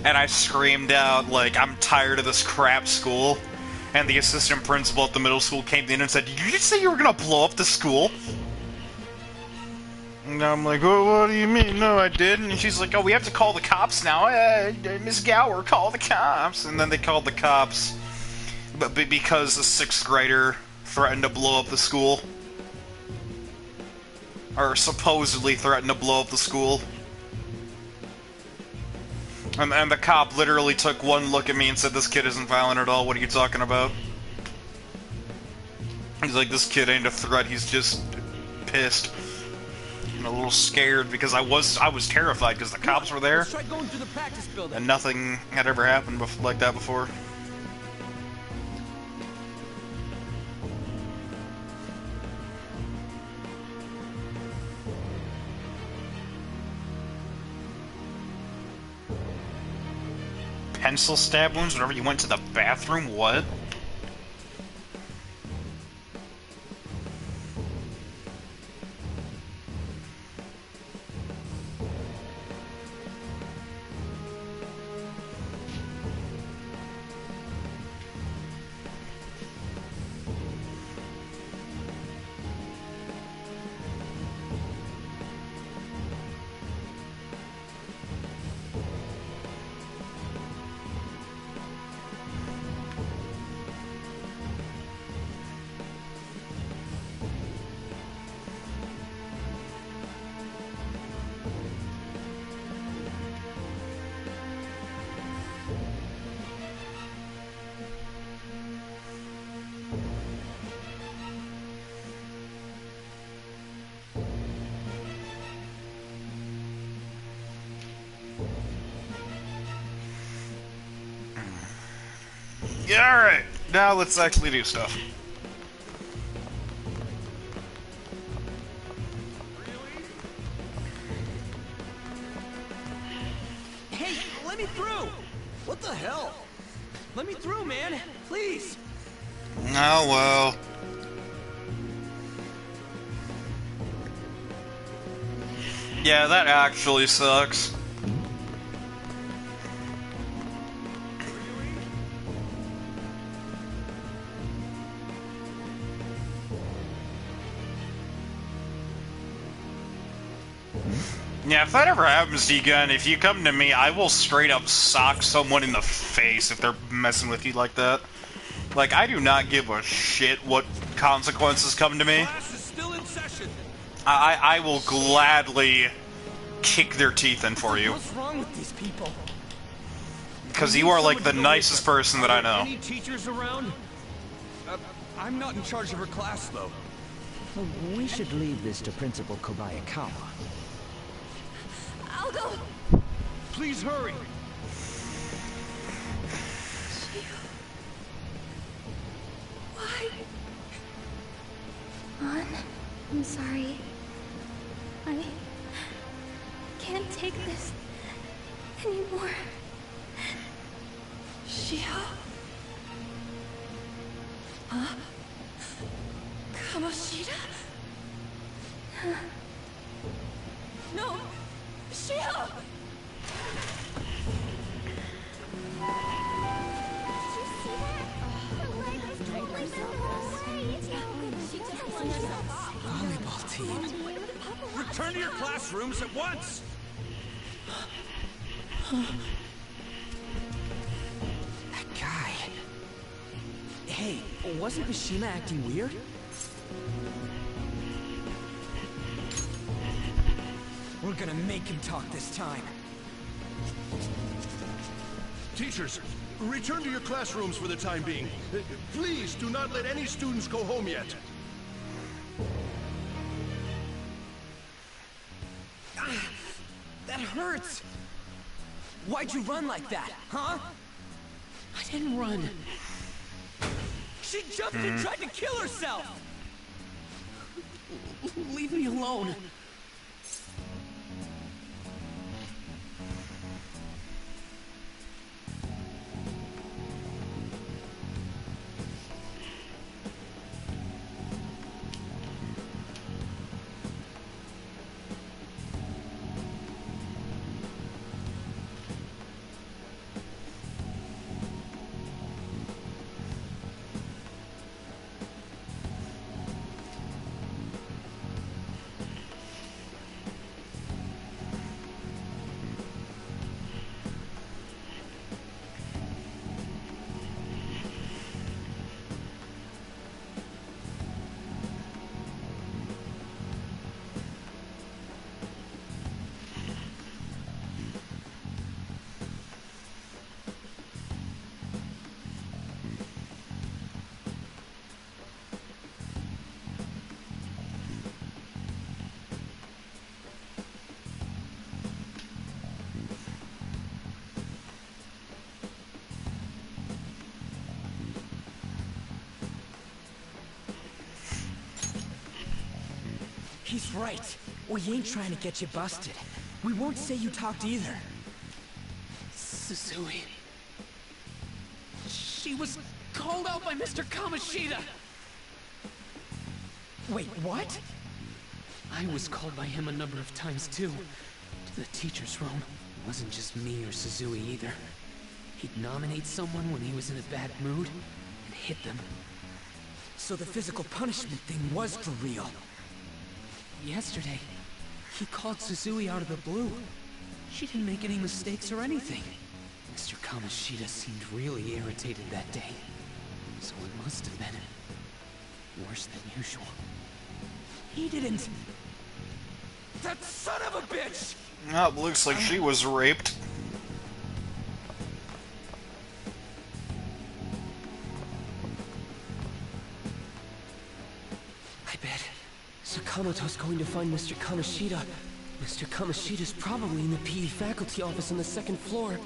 And I screamed out, like, I'm tired of this crap school. And the assistant principal at the middle school came in and said, did you just say you were gonna blow up the school? And I'm like, well, what do you mean? No, I didn't. And she's like, oh, we have to call the cops now. Miss Gower, call the cops. And then they called the cops. But because a 6th grader threatened to blow up the school. Or supposedly threatened to blow up the school. And the cop literally took one look at me and said, this kid isn't violent at all, what are you talking about? He's like, this kid ain't a threat, he's just pissed. And a little scared because I was terrified because the cops were there. Let's try going through the practice building. And nothing had ever happened like that before. Pencil stab wounds whenever you went to the bathroom? What? Yeah, alright. Now let's actually do stuff. Hey, let me through! What the hell? Let me through, man! Please! Oh, well. Yeah, that actually sucks. Yeah, if that ever happens to you again, if you come to me, I will straight up sock someone in the face if they're messing with you like that. Like, I do not give a shit what consequences come to me. Class is still in session. I will gladly kick their teeth in for you. What's wrong with these people? Because you are like the nicest person that I know. Any teachers around? I'm not in charge of her class, though. Well, we should leave this to Principal Kobayakawa. I'll go. Please hurry. Why? An, I'm sorry. I can't take this anymore. Shio? Huh? Kamoshida? No! Shio! Volleyball team. Return to your classrooms at once. That guy. Hey, wasn't Mishima acting weird? We're gonna make him talk this time. Teachers, return to your classrooms for the time being. Please do not let any students go home yet. That hurts! Why'd you run like that, huh? I didn't run. She jumped and tried to kill herself! Leave me alone. He's right. We ain't trying to get you busted. We won't say you talked either. Suzui. She was called out by Mr. Kamoshida! Wait, what? I was called by him a number of times too. To the teacher's room. It wasn't just me or Suzui either. He'd nominate someone when he was in a bad mood and hit them. So the physical punishment thing was for real. Yesterday, he called Suzui out of the blue. She didn't make any mistakes or anything. Mr. Kamoshida seemed really irritated that day. So it must have been worse than usual. He didn't... That son of a bitch! Oh, it looks like she was raped. I bet Sakamoto's going to find Mr. Kamoshida. Mr. Kamoshida's probably in the PE faculty office on the second floor.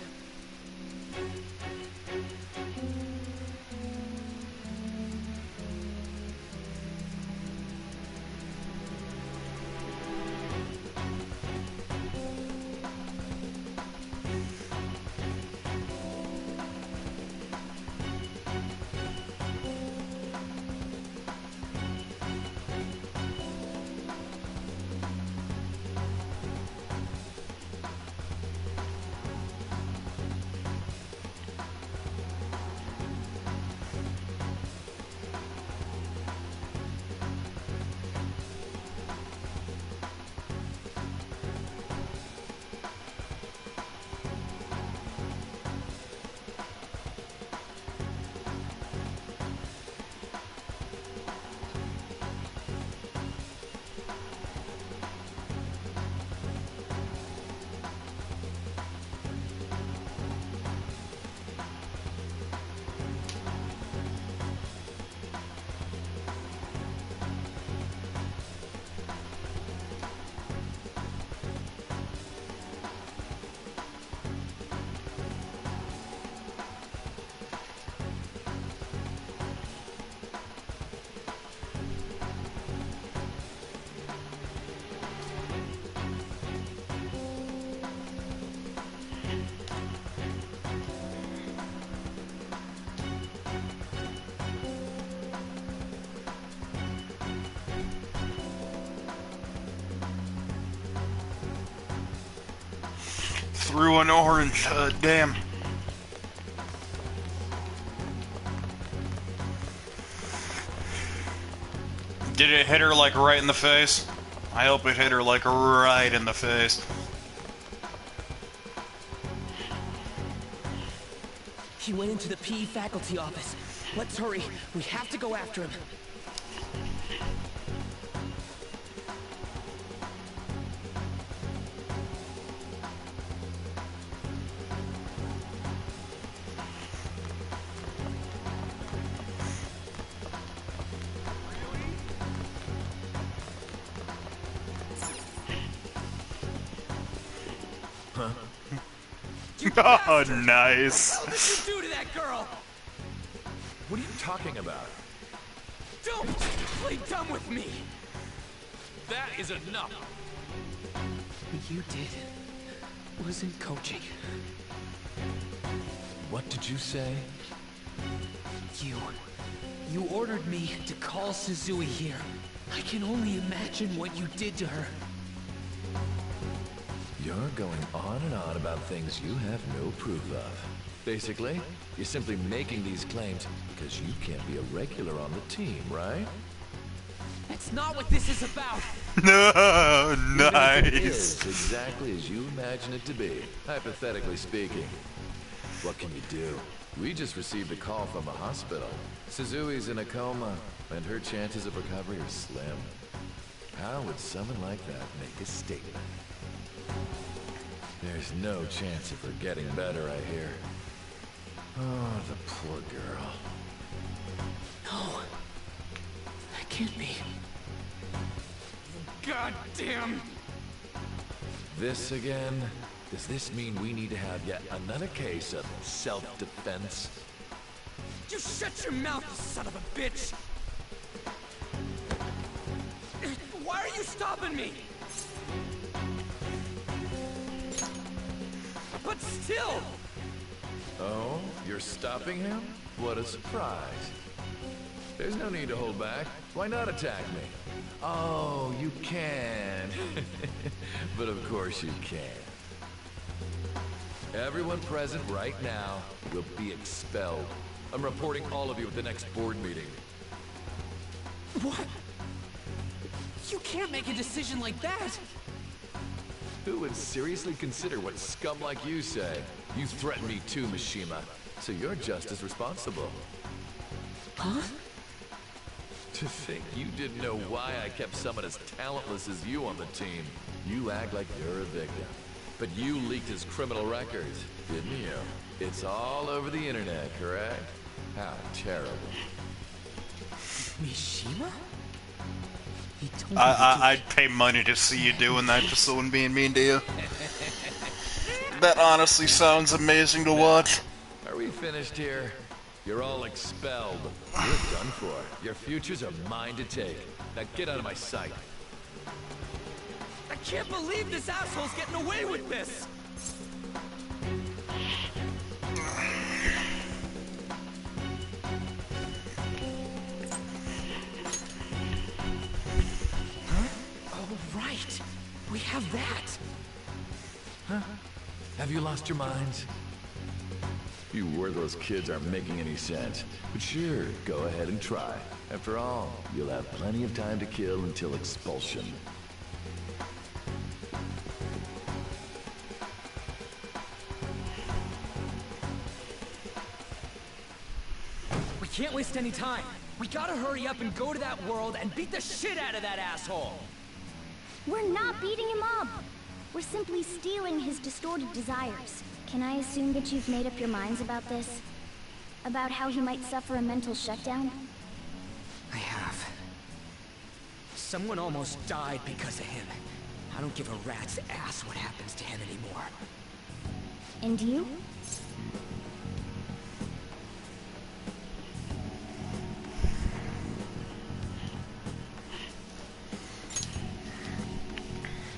Threw an orange, damn. Did it hit her like right in the face? I hope it hit her like right in the face. He went into the PE faculty office. Let's hurry. We have to go after him. Oh, nice. What did you do to that girl? What are you talking about? Don't play dumb with me. That is enough! What you did wasn't coaching. What did you say? You ordered me to call Suzui here. I can only imagine what you did to her. You're going on and on about things you have no proof of. Basically, you're simply making these claims because you can't be a regular on the team, right? That's not what this is about! No, Even if it nice. is exactly as you imagine it to be, hypothetically speaking. What can you do? We just received a call from a hospital. Suzui's in a coma, and her chances of recovery are slim. How would someone like that make a statement? There's no chance of her getting better, I hear. Oh, the poor girl. No. That can't be. God damn! This again? Does this mean we need to have yet another case of self-defense? You shut your mouth, you son of a bitch! Why are you stopping me? But still! Oh, you're stopping him? What a surprise. There's no need to hold back. Why not attack me? Oh, you can. But of course you can. Everyone present right now will be expelled. I'm reporting all of you at the next board meeting. What? You can't make a decision like that! Who would seriously consider what scum like you say? You threatened me too, Mishima. So you're just as responsible. Huh? To think you didn't know why I kept someone as talentless as you on the team. You act like you're a victim. But you leaked his criminal records, didn't you? It's all over the internet, correct? How terrible. Mishima? He told me I'd pay money to see you doing that to someone being mean to you. That honestly sounds amazing to watch. Are we finished here? You're all expelled. You're done for. Your futures are mine to take. Now get out of my sight. I can't believe this asshole's getting away with this! Huh? Oh, right. We have that. Huh? Have you lost your minds? You worthless kids aren't making any sense. But sure, go ahead and try. After all, you'll have plenty of time to kill until expulsion. We can't waste any time. We gotta hurry up and go to that world and beat the shit out of that asshole! We're not beating him up. We're simply stealing his distorted desires. Can I assume that you've made up your minds about this? About how he might suffer a mental shutdown? I have. Someone almost died because of him. I don't give a rat's ass what happens to him anymore. And you?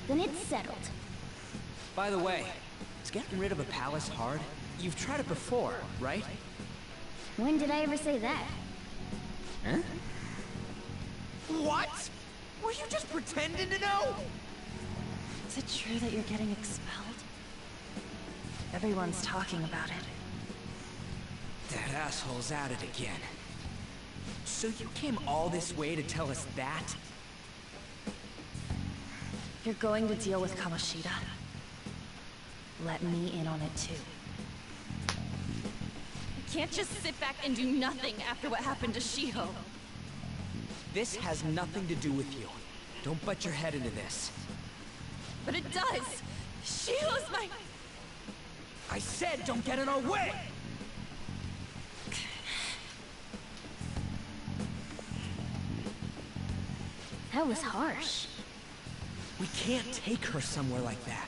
Then it's settled. By the way, is getting rid of a palace hard? You've tried it before, right? When did I ever say that? Huh? What? Were you just pretending to know? Is it true that you're getting expelled? Everyone's talking about it. That asshole's at it again. So you came all this way to tell us that? You're going to deal with Kamoshida. Let me in on it too. You can't just sit back and do nothing after what happened to Shiho. This has nothing to do with you. Don't butt your head into this. But it does! Shiho's my... I said don't get in our way! That was harsh. We can't take her somewhere like that.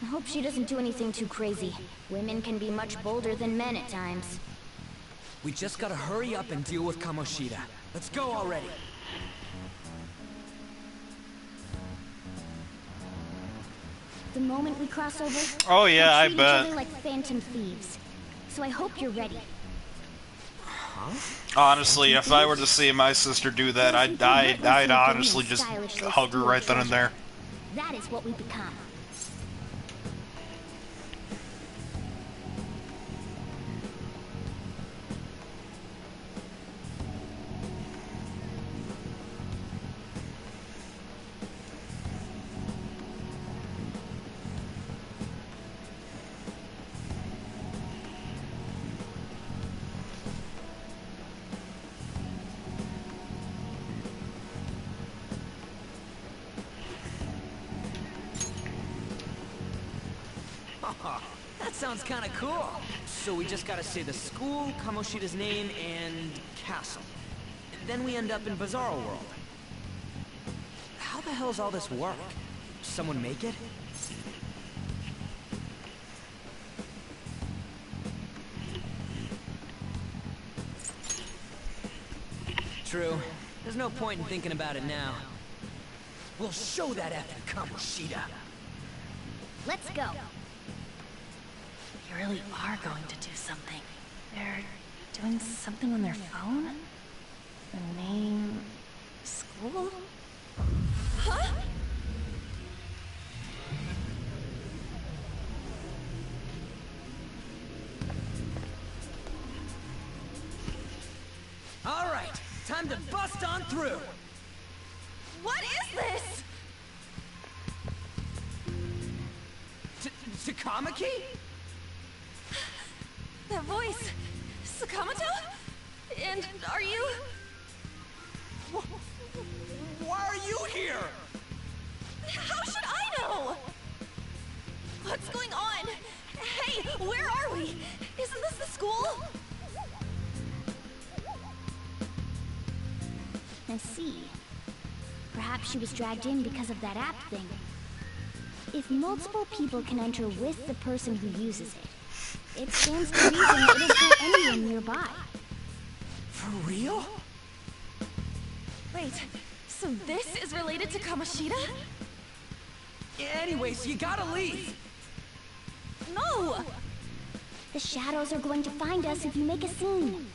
I hope she doesn't do anything too crazy. Women can be much bolder than men at times. We just gotta hurry up and deal with Kamoshida. Let's go already. The moment we cross over, Oh yeah, I we'll treat bet. each other like phantom thieves. So I hope you're ready. Honestly, if I were to see my sister do that, I'd honestly just hug her right then and there. That is what we become. That sounds kind of cool. So we just gotta say the school, Kamoshida's name, and castle. Then we end up in Bizarro World. How the hell's all this work? Someone make it? True. There's no point in thinking about it now. We'll show that effing Kamoshida. Let's go. You really are going to do something. They're doing something on their phone? The name... school? Huh? All right, time to bust on through. What is this? Takamaki? That voice... Sakamoto? And are you... Why are you here? How should I know? What's going on? Hey, where are we? Isn't this the school? I see. Perhaps she was dragged in because of that app thing. If multiple people can enter with the person who uses it, it stands to reason it is for anyone nearby. For real? Wait, so this is related to Kamoshida? Anyways, you gotta leave. No! The shadows are going to find us if you make a scene.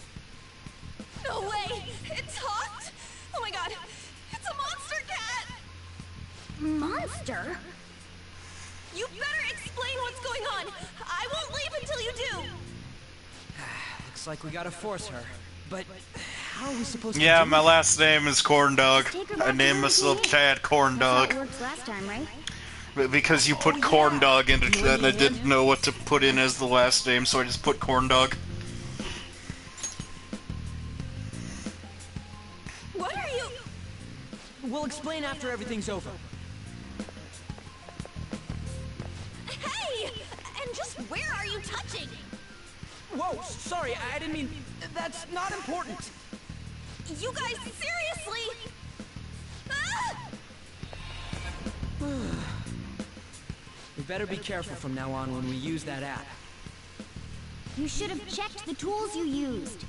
No way! It talked! Oh my god! It's a monster cat! Monster? You better explain what's going on! I won't leave until you do! Looks like we gotta force her. But how are we supposed to Yeah, do my that? last name is Corn Dog. I named myself Chad Corn Dog. That worked last time, right? Because you put Corn Dog into chat and I didn't know what to put in as the last name, so I just put Corn Dog. What are you... We'll explain after everything's over. Hey! And just where are you touching? Whoa, sorry, I didn't mean... That's not important. You guys, seriously? Ah! We better be careful from now on when we use that app. You should have checked the tools you used.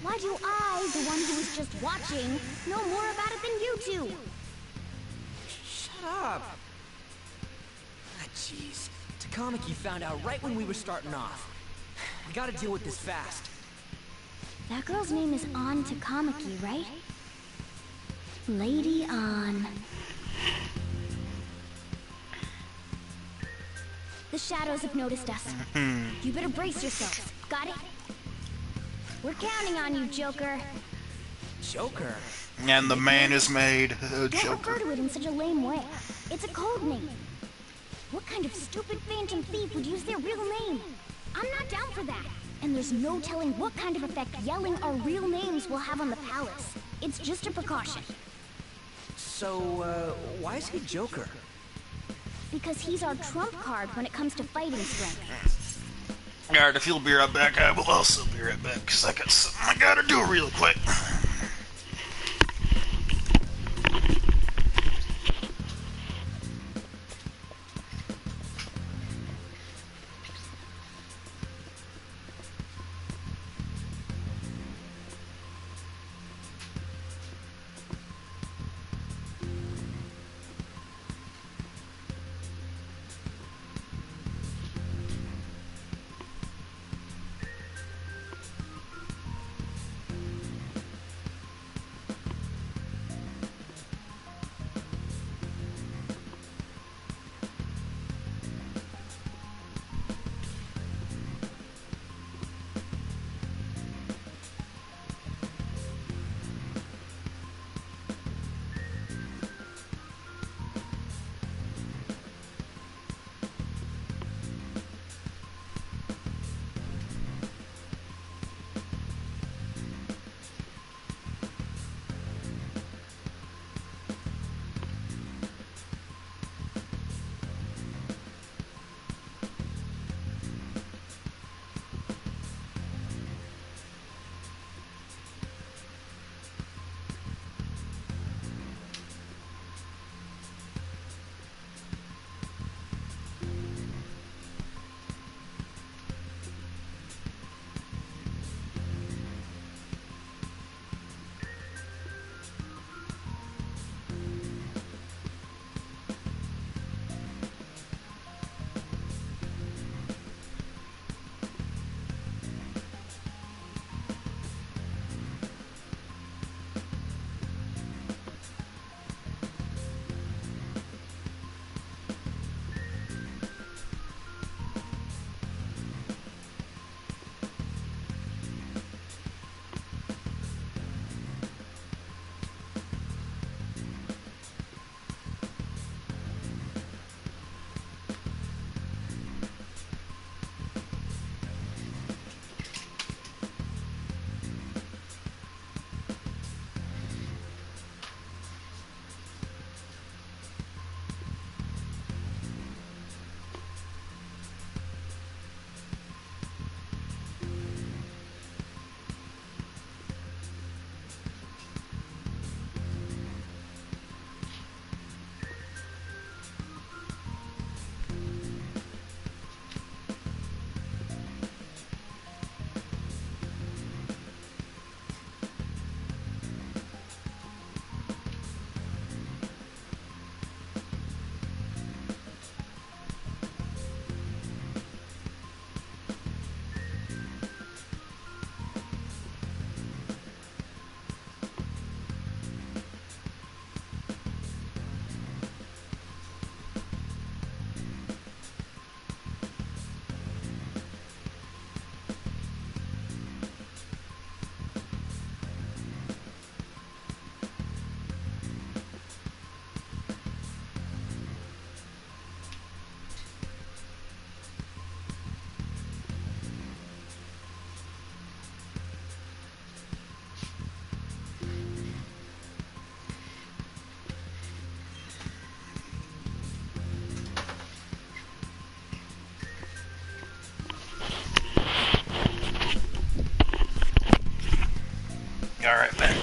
Why do I, the one who was just watching, know more about it than you two? Shut up. Ah, jeez. Takamaki found out right when we were starting off. We gotta deal with this fast. That girl's name is An Takamaki, right? Lady An. The shadows have noticed us. You better brace yourselves. Got it? We're counting on you, Joker. Joker? And the man is made. Don't Joker. refer to it in such a lame way. It's a code name. What kind of stupid phantom thief would use their real name? I'm not down for that. And there's no telling what kind of effect yelling our real names will have on the palace. It's just a precaution. So, why is he Joker? Because he's our trump card when it comes to fighting strength. Alright, if you'll be right back, I will also be right back, because I got something I gotta do real quick.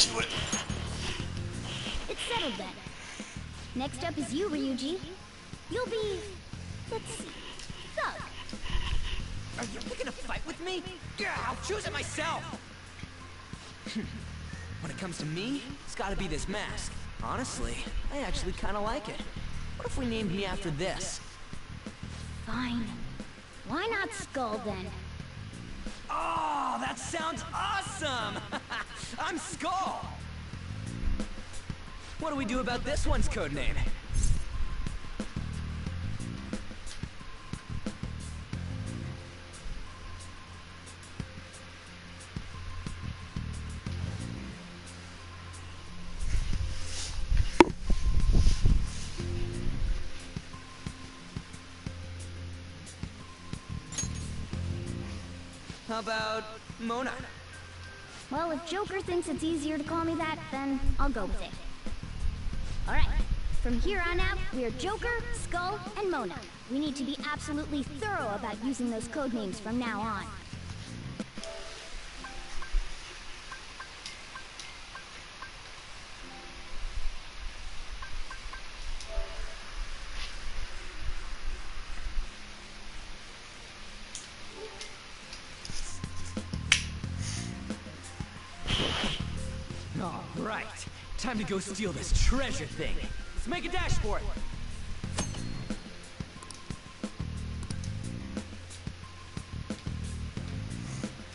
to it. It's settled then. Next up is you, Ryuji. You'll be... let's see... Thug. Are you picking a fight with me? Yeah, I'll choose it myself! When it comes to me, it's gotta be this mask. Honestly, I actually kinda like it. What if we named me after this? Fine. Why not Skull, then? Oh, that sounds awesome! I'm Skull! What do we do about this one's codename? How about Mona? Well, if Joker thinks it's easier to call me that, then I'll go with it. Alright, from here on out, we are Joker, Skull, and Mona. We need to be absolutely thorough about using those codenames from now on. All right, time to go steal this treasure thing. Let's make a dash for it.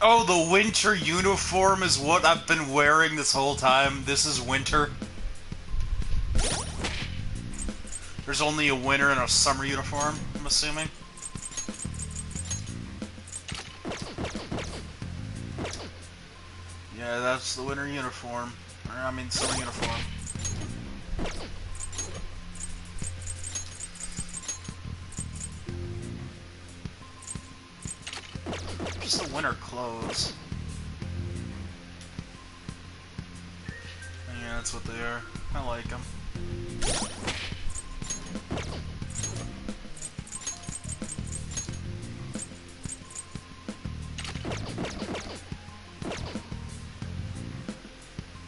Oh, the winter uniform is what I've been wearing this whole time. This is winter. There's only a winter and a summer uniform, I'm assuming. Yeah, that's the winter uniform. Or, I mean, summer uniform. Just the winter clothes. Yeah, that's what they are. I like them.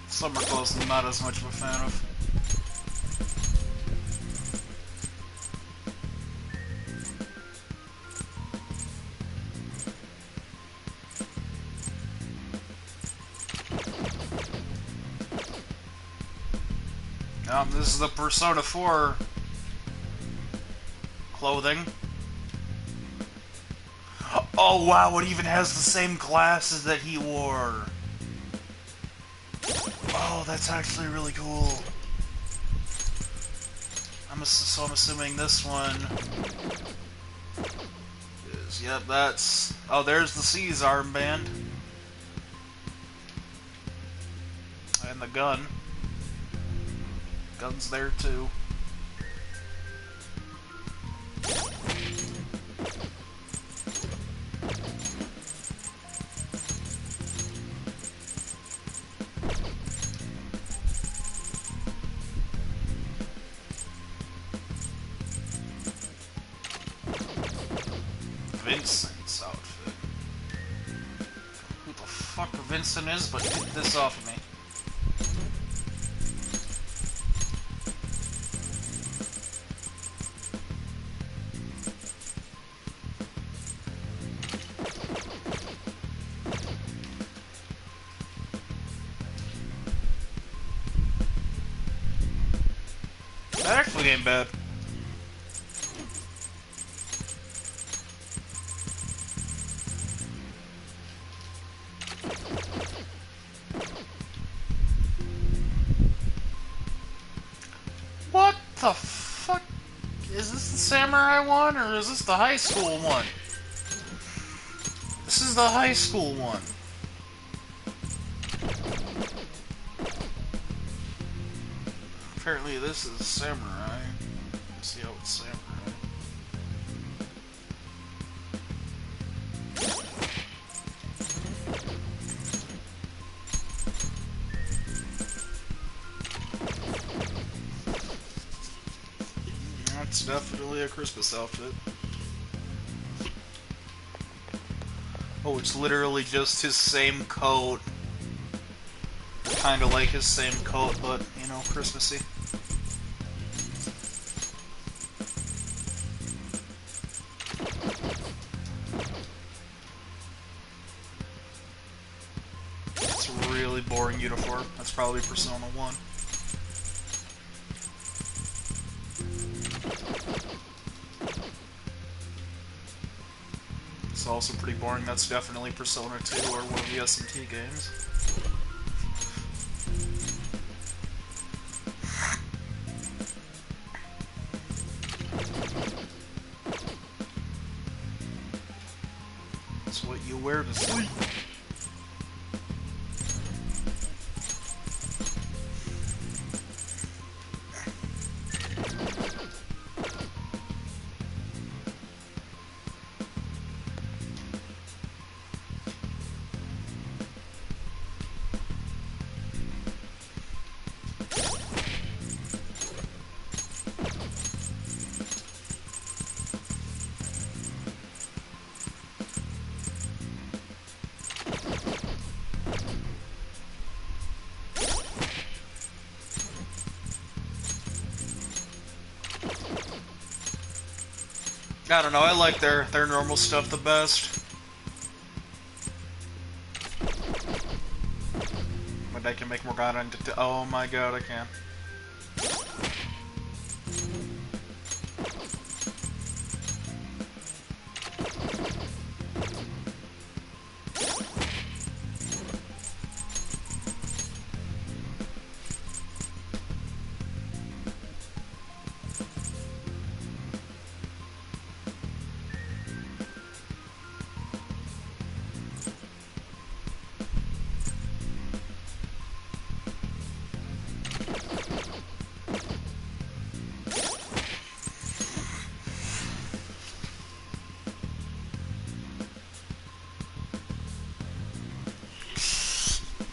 Summer clothes, I'm not as much of a fan of. This is the Persona 4 clothing. Oh wow, it even has the same glasses that he wore. Oh, that's actually really cool. So I'm assuming this one is, yep, that's, oh, there's the C's armband. And the gun. Gun's there too. Vincent's outfit. Who the fuck Vincent is, but get this off of me. That actually ain't bad. What the fuck? Is this the samurai one, or is this the high school one? This is the high school one. Apparently this is samurai. Let's see how it's samurai. That's definitely a Christmas outfit. Oh, it's literally just his same coat. kind of like his same coat, but, you know, Christmassy. It's a really boring uniform. That's probably Persona 1. It's also pretty boring. That's definitely Persona 2 or one of the S&T games. It's what you wear to sleep. I don't know, I like their normal stuff the best. But I can make Morgana into... Oh my god, I can.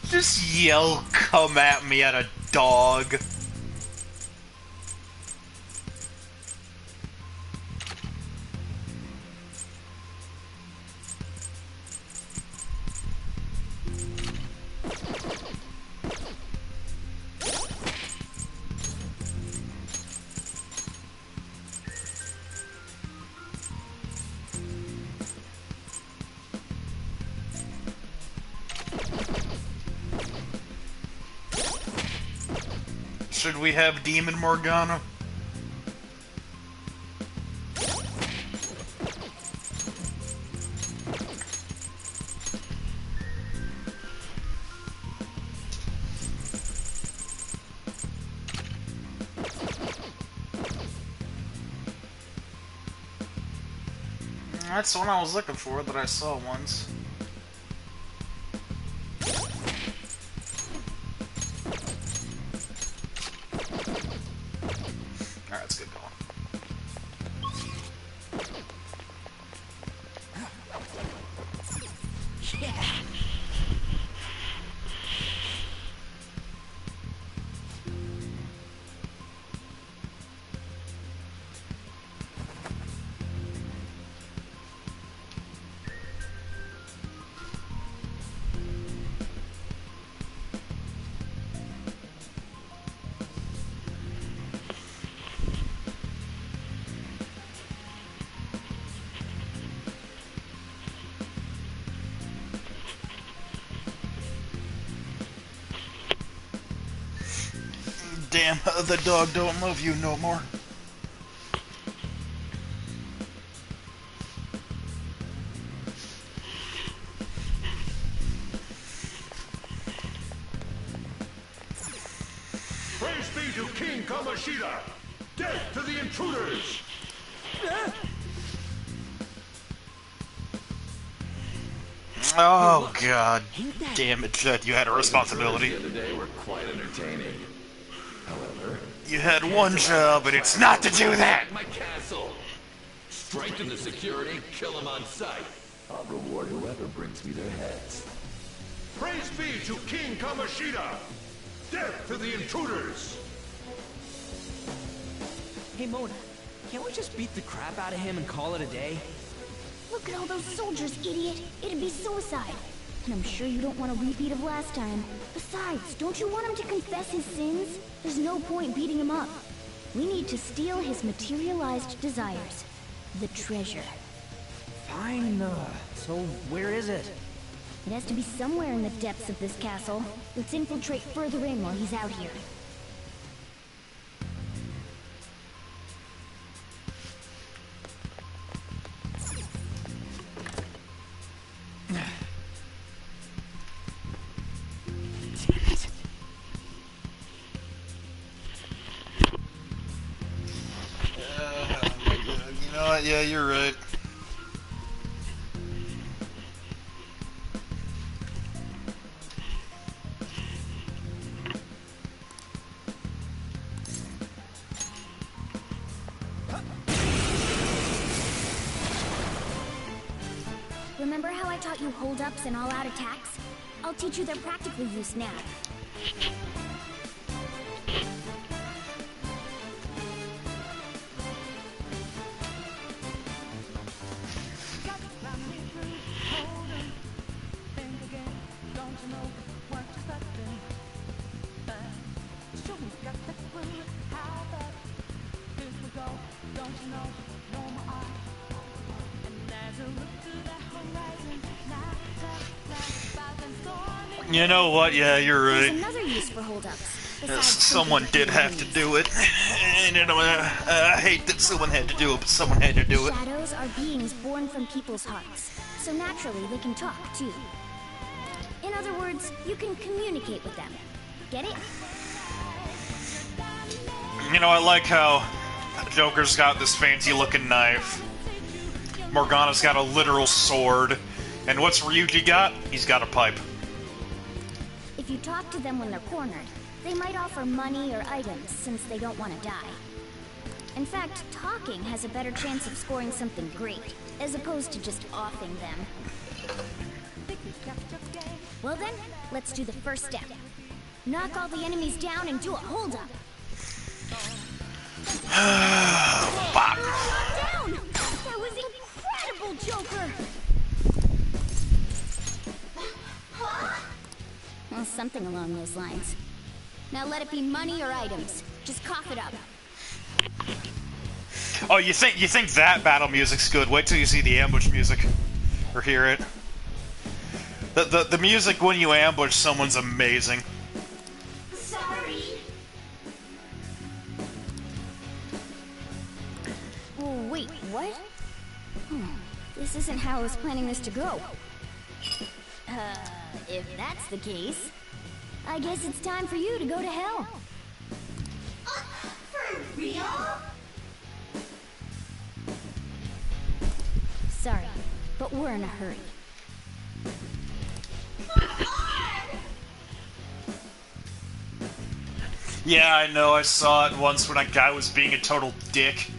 Just yell, "Come at me," at a dog. Should we have Demon Morgana? That's the one I was looking for that I saw once. Alright, let's get going. Damn, the dog don't love you no more. Praise be to King Kamoshida! Death to the intruders! Oh god, damn it, Jed, you had a responsibility. Today were quite entertaining. However, you had one job, and it's not to do that! my castle. Strengthen the security, kill them on sight. I'll reward whoever brings me their heads. Praise be to King Kamoshida! Death to the intruders! Hey, Mona, can't we just beat the crap out of him and call it a day? Look at all those soldiers, idiot. It'd be suicide. And I'm sure you don't want a repeat of last time. Besides, don't you want him to confess his sins? There's no point beating him up. We need to steal his materialized desires. The treasure. Fine, so where is it? It has to be somewhere in the depths of this castle. Let's infiltrate further in while he's out here. You know what? Yeah, you're right. Remember how I taught you hold-ups and all-out attacks? I'll teach you their practical use now. You know what? Yeah, you're right. There's another use for hold-ups. Someone did have to do it. And you know, I hate that someone had to do it, but someone had to do it. Shadows are beings born from people's hearts, so naturally they can talk too. In other words, you can communicate with them. Get it? You know, I like how Joker's got this fancy-looking knife. Morgana's got a literal sword. And what's Ryuji got? He's got a pipe. If you talk to them when they're cornered, they might offer money or items since they don't want to die. In fact, talking has a better chance of scoring something great, as opposed to just offing them. Well then, let's do the first step. Knock all the enemies down and do a hold-up. Down! That was incredible, Joker! Well, something along those lines. Now let it be money or items. Just cough it up. Oh, you think that battle music's good? Wait till you see the ambush music. Or hear it. The music when you ambush someone's amazing. Sorry. Oh, wait, what? This isn't how I was planning this to go. If that's the case, I guess it's time for you to go to hell. For real? Sorry, but we're in a hurry. Yeah, I know, I saw it once when a guy was being a total dick.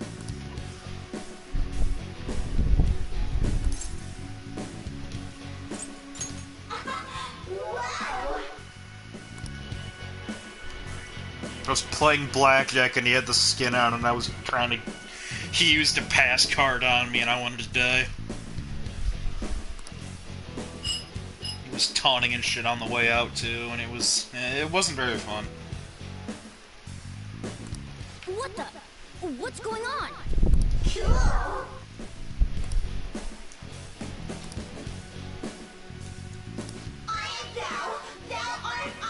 I was playing blackjack and he had the skin on and I was trying to... He used a pass card on me and I wanted to die. He was taunting and shit on the way out too, and it wasn't very fun. What the? What's going on? I am thou art I.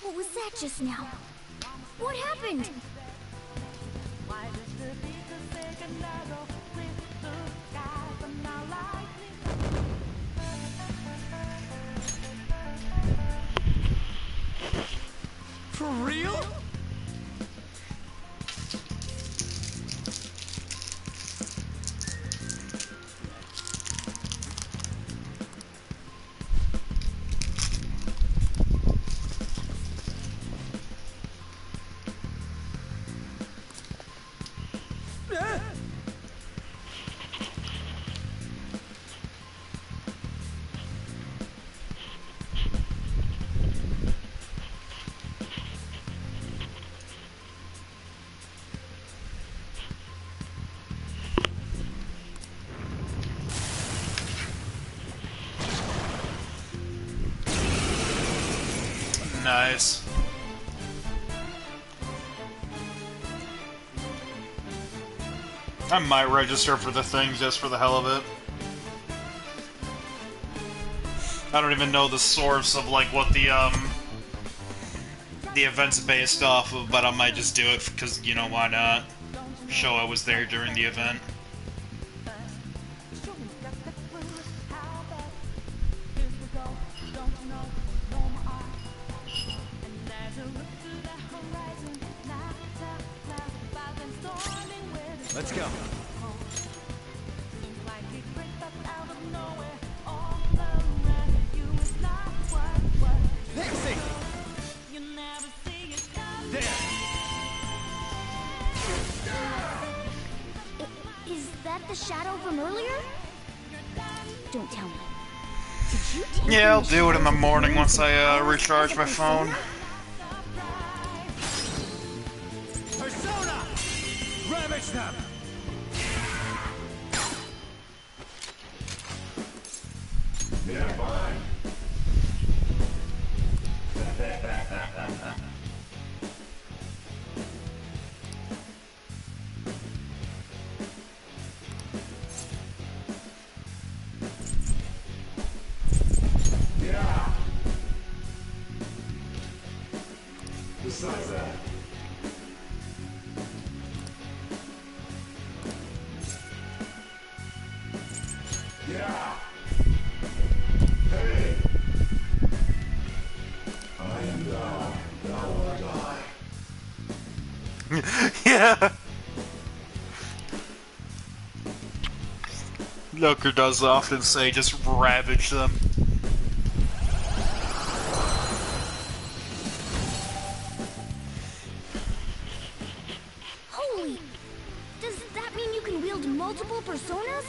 What was that just now? What happened? For real? Nice. I might register for the thing just for the hell of it. I don't even know the source of, like, what the event's based off of, but I might just do it because, you know, why not? Show I was there during the event. Let's go. Pixie! There! Is that the shadow from earlier? Don't tell me. Yeah, I'll do it in the morning once I recharge my phone. Persona! Ravage them! Nearby. Yeah. Besides that. Yeah. Hey. I am thou. Thou art I. Yeah. Joker does often say, just ravage them. Holy! Does that mean you can wield multiple personas?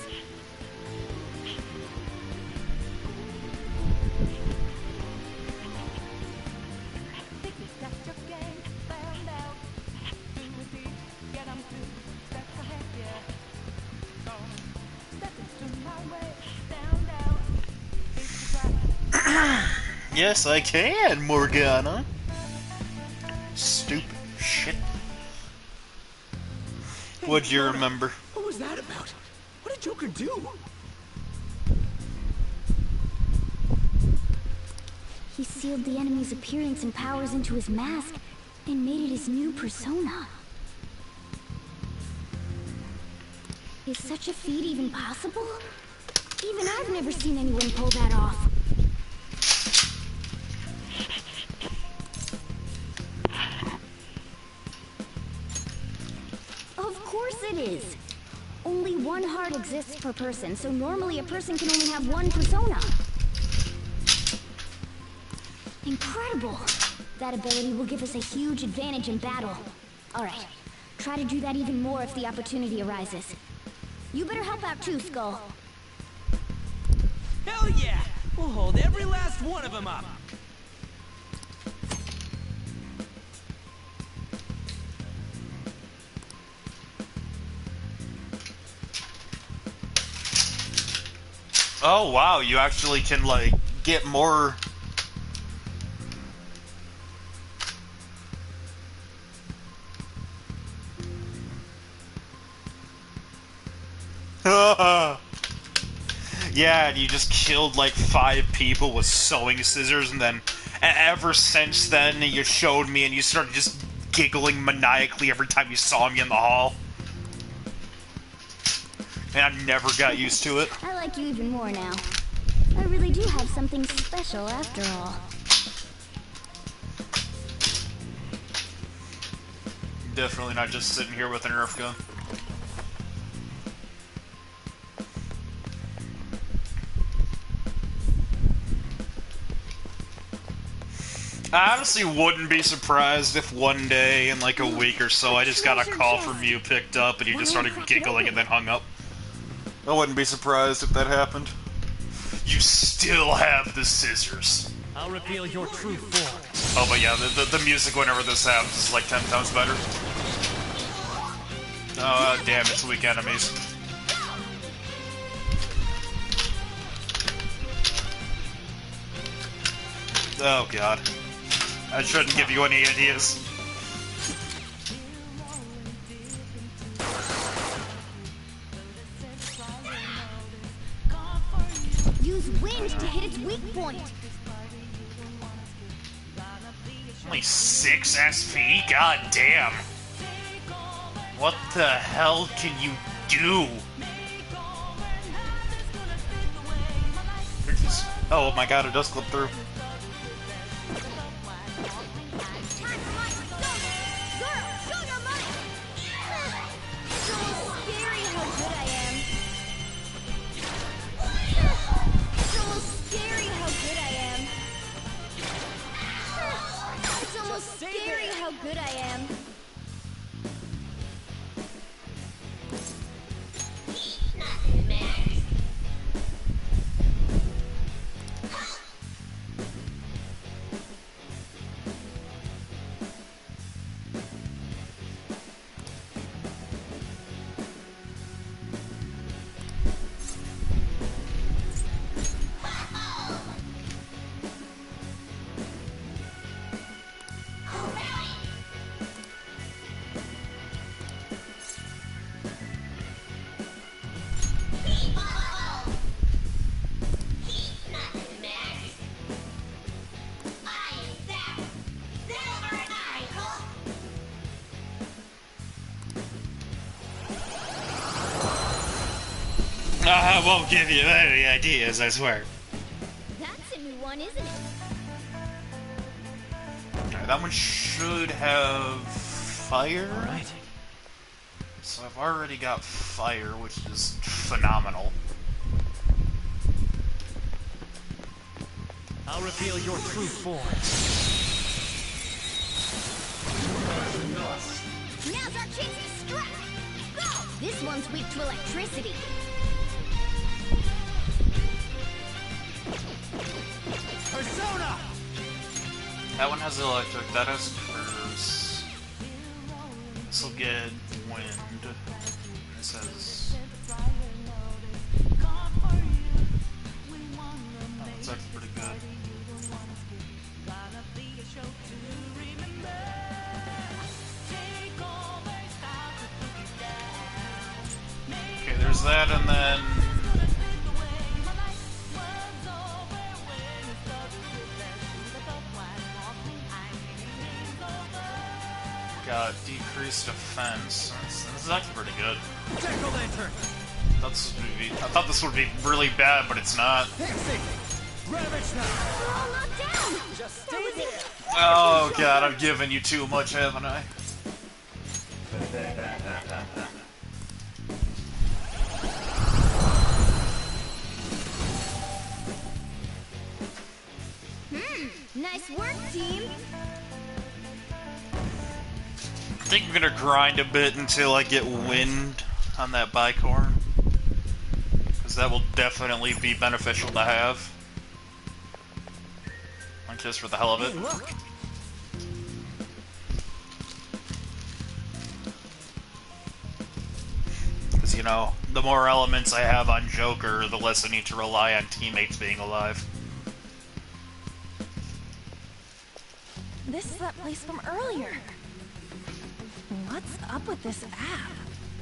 Yes, I can, Morgana. Stupid shit. What'd you remember? What was that about? What did Joker do? He sealed the enemy's appearance and powers into his mask and made it his new persona. Is such a feat even possible? Even I've never seen anyone pull that off. Of course it is. Only one heart exists per person, so normally a person can only have one persona. Incredible! That ability will give us a huge advantage in battle. Alright, try to do that even more if the opportunity arises. You better help out too, Skull. Hell yeah! We'll hold every last one of them up! Oh wow, you actually can, like, get more... Yeah, and you just killed like 5 people with sewing scissors, and then ever since then you showed me and you started just giggling maniacally every time you saw me in the hall. And I never got used to it. I like you even more now. I really do have something special after all. Definitely not just sitting here with a Nerf gun. I honestly wouldn't be surprised if one day, in like a week or so, I just got a call from you, picked up, and you just started giggling and then hung up. I wouldn't be surprised if that happened. You still have the scissors. I'll reveal your true form. Oh, but yeah, the music whenever this happens is like 10 times better. Oh, damn, it's weak enemies. Oh, God. I shouldn't give you any ideas. Use wind to hit its weak point. Only 6 SP? God damn. What the hell can you do? Oh my god, it does clip through. Scary how good I am. I won't give you any ideas, I swear. That's a new one, isn't it? Okay, that one should have fire. Right. So I've already got fire, which is phenomenal. I'll reveal your true form. Now's our chance to strike. Go! This one's weak to electricity. Persona! That one has electric, that has curse. This'll get wind. This has... Oh, it's actually pretty good. Okay, there's that, and then... Got decreased defense. This is actually pretty good. I thought this would be really bad, but it's not. Oh god, I've given you too much, haven't I? Nice work, team. I think I'm gonna grind a bit until I get wind on that bicorn, because that will definitely be beneficial to have. Like just for the hell of it. Hey, look. Because, you know, the more elements I have on Joker, the less I need to rely on teammates being alive. This is that place from earlier. What's up with this app?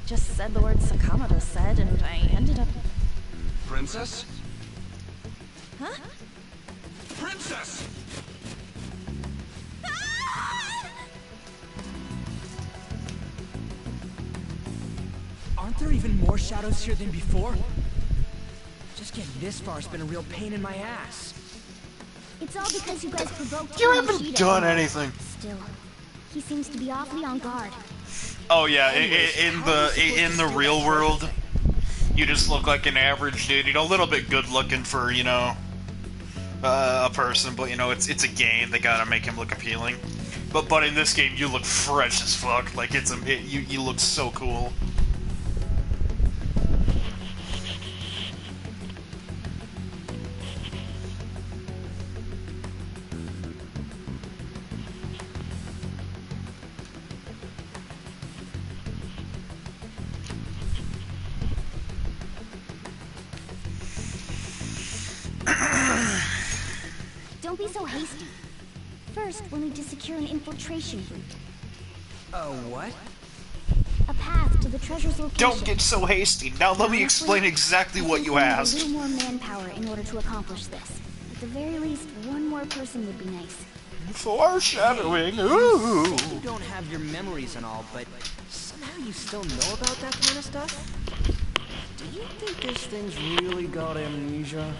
Just said the word Sakamoto said, and I ended up... Princess? Huh? Princess! Aren't there even more shadows here than before? Just getting this far has been a real pain in my ass. It's all because you guys provoked You Kamoshida. haven't done anything. Still, he seems to be awfully on guard. Oh yeah, in the real world, you just look like an average dude. You know, a little bit good looking for, you know, a person, but you know, it's a game. They gotta make him look appealing. But in this game, you look fresh as fuck. Like you look so cool. Don't be so hasty. first, we'll need to secure an infiltration route. What? A path to the treasure's location. Don't get so hasty. Now let me explain exactly what you asked. A little more manpower in order to accomplish this. At the very least, one more person would be nice. Foreshadowing. Hey, Ooh. you say you don't have your memories and all, but somehow you still know about that kind of stuff? Do you think this thing's really got amnesia?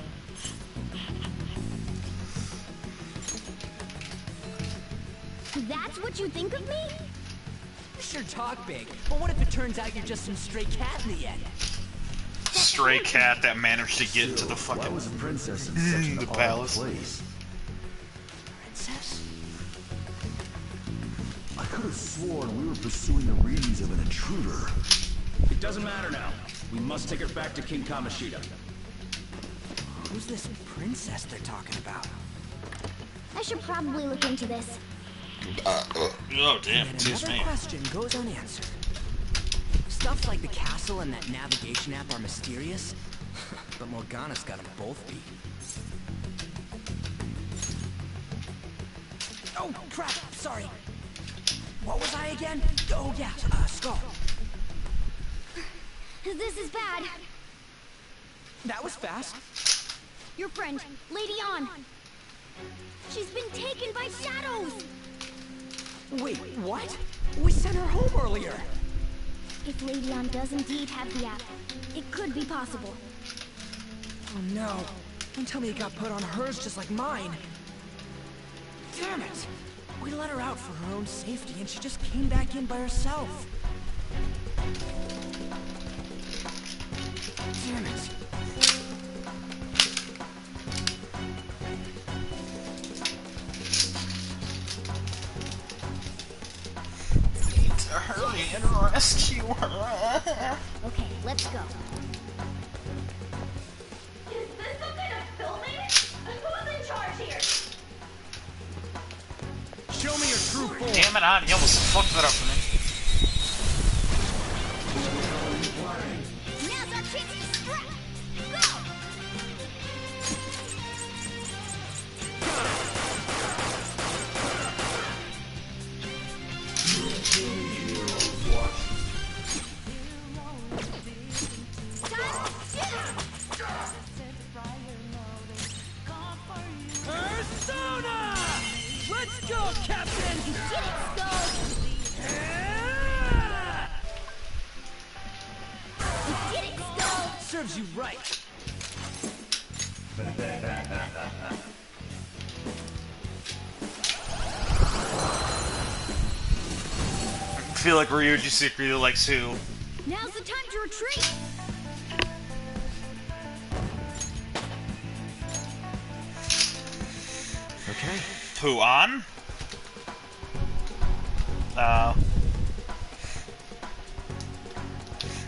That's what you think of me? You sure talk big, but what if it turns out you're just some stray cat in the end? Stray cat that managed to get into the fucking Why was a princess in such an the odd palace. place? Princess? I could have sworn we were pursuing the readings of an intruder. It doesn't matter now. We must take her back to King Kamoshida. Who's this princess they're talking about? I should probably look into this. Oh damn, And excuse another me. question goes unanswered. Stuff like the castle and that navigation app are mysterious, but Morgana's got them both beat. Oh, crap, sorry. What was I again? Oh, yeah, Skull. This is bad. That was fast. Your friend, Lady On. She's been taken by shadows. Wait, what? We sent her home earlier. If Lady On does indeed have the app, it could be possible. Oh no. Don't tell me it got put on hers just like mine. Damn it! We let her out for her own safety and she just came back in by herself. Damn it. Need to hurry and rescue her. Okay, let's go. Is this some kind of filming? Who's in charge here? Show me your true form. Damn it, on, you almost fucked that up for me. Now's our chance to strike. Go! Persona! Let's go, Captain! You did it, Skull! You did it, Skull! Serves you right. I feel like Ryuji secretly likes who? Now's the time to retreat! Okay. Who, on?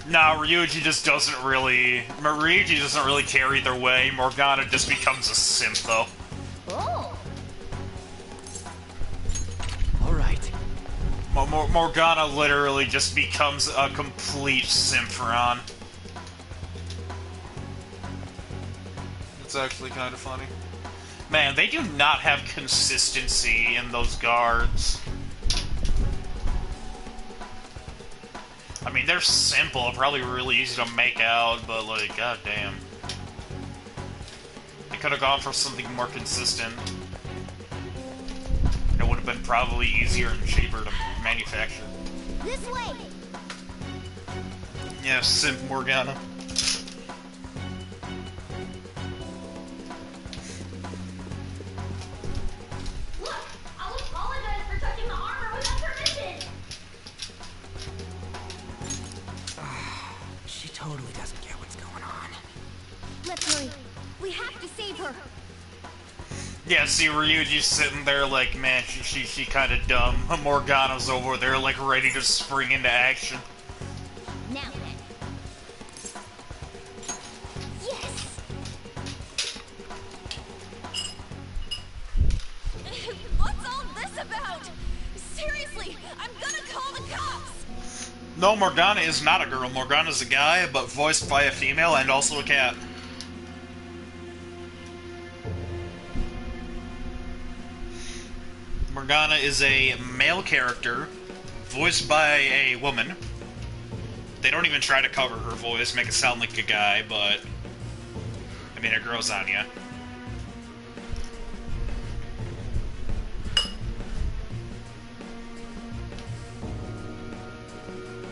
No, Ryuji just doesn't really... Ryuji doesn't really care either way. Morgana just becomes a simp, though. Oh! Alright. Morgana literally just becomes a complete simp for On. It's actually kind of funny. Man, they do not have consistency in those guards. I mean, they're simple, probably really easy to make out, but like, goddamn. They could have gone for something more consistent. It would have been probably easier and cheaper to manufacture. This way! Yeah, simp Morgana. Look, I'll apologize for touching the armor without permission. She totally doesn't get what's going on. Let's hurry. We have to save her. Yeah, see, Ryuji's sitting there like, man, she kind of dumb. Morgana's over there like ready to spring into action. Now then. Yes! What's all this about? Seriously, I'm gonna call the cops. No, Morgana is not a girl. Morgana's a guy, but voiced by a female and also a cat. Morgana is a male character voiced by a woman. They don't even try to cover her voice, make it sound like a guy, but I mean, it grows on you.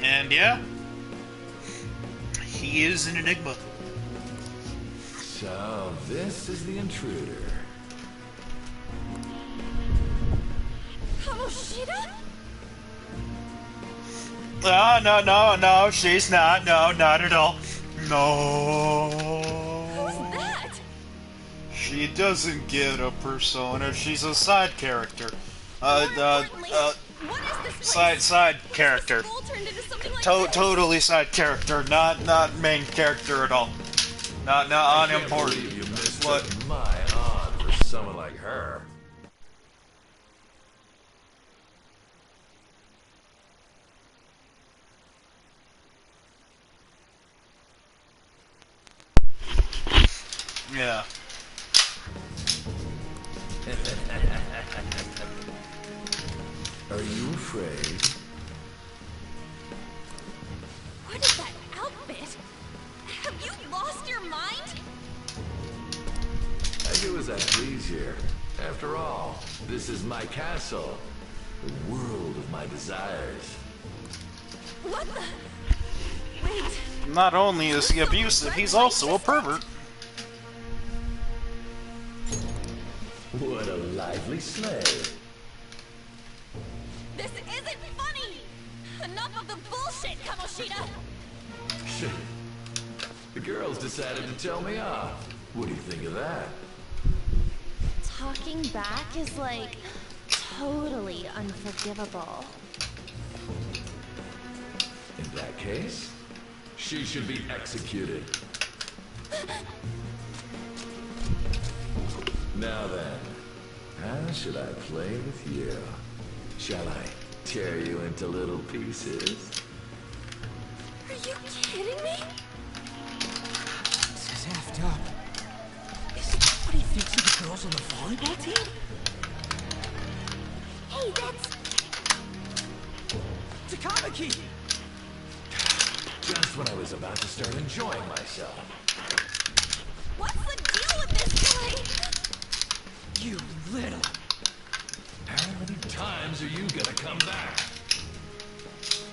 And yeah, he is an enigma. So, this is the intruder. Kamoshida? No, she's not. No, not at all. No. Who's that? She doesn't get a persona. She's a side character. Side character. Totally side character. Not main character at all. Not unimportant. You missed What? my aunt for someone like her. Yeah. Are you afraid? What is that outfit? Have you lost your mind? I do as I please here. After all, this is my castle. The world of my desires. What the? Wait. Not only is he abusive, he's also a pervert. What a lively slave. This isn't funny! Enough of the bullshit, Kamoshida! The girls decided to tell me off. What do you think of that? Talking back is like totally unforgivable. In that case, she should be executed. Now then, how should I play with you? Shall I tear you into little pieces? Are you kidding me? This is effed up. Is that what he thinks of the girls on the volleyball team? Hey, that's... Takamaki! Just when I was about to start enjoying myself. What's the deal with this guy? You little... How many times are you gonna come back?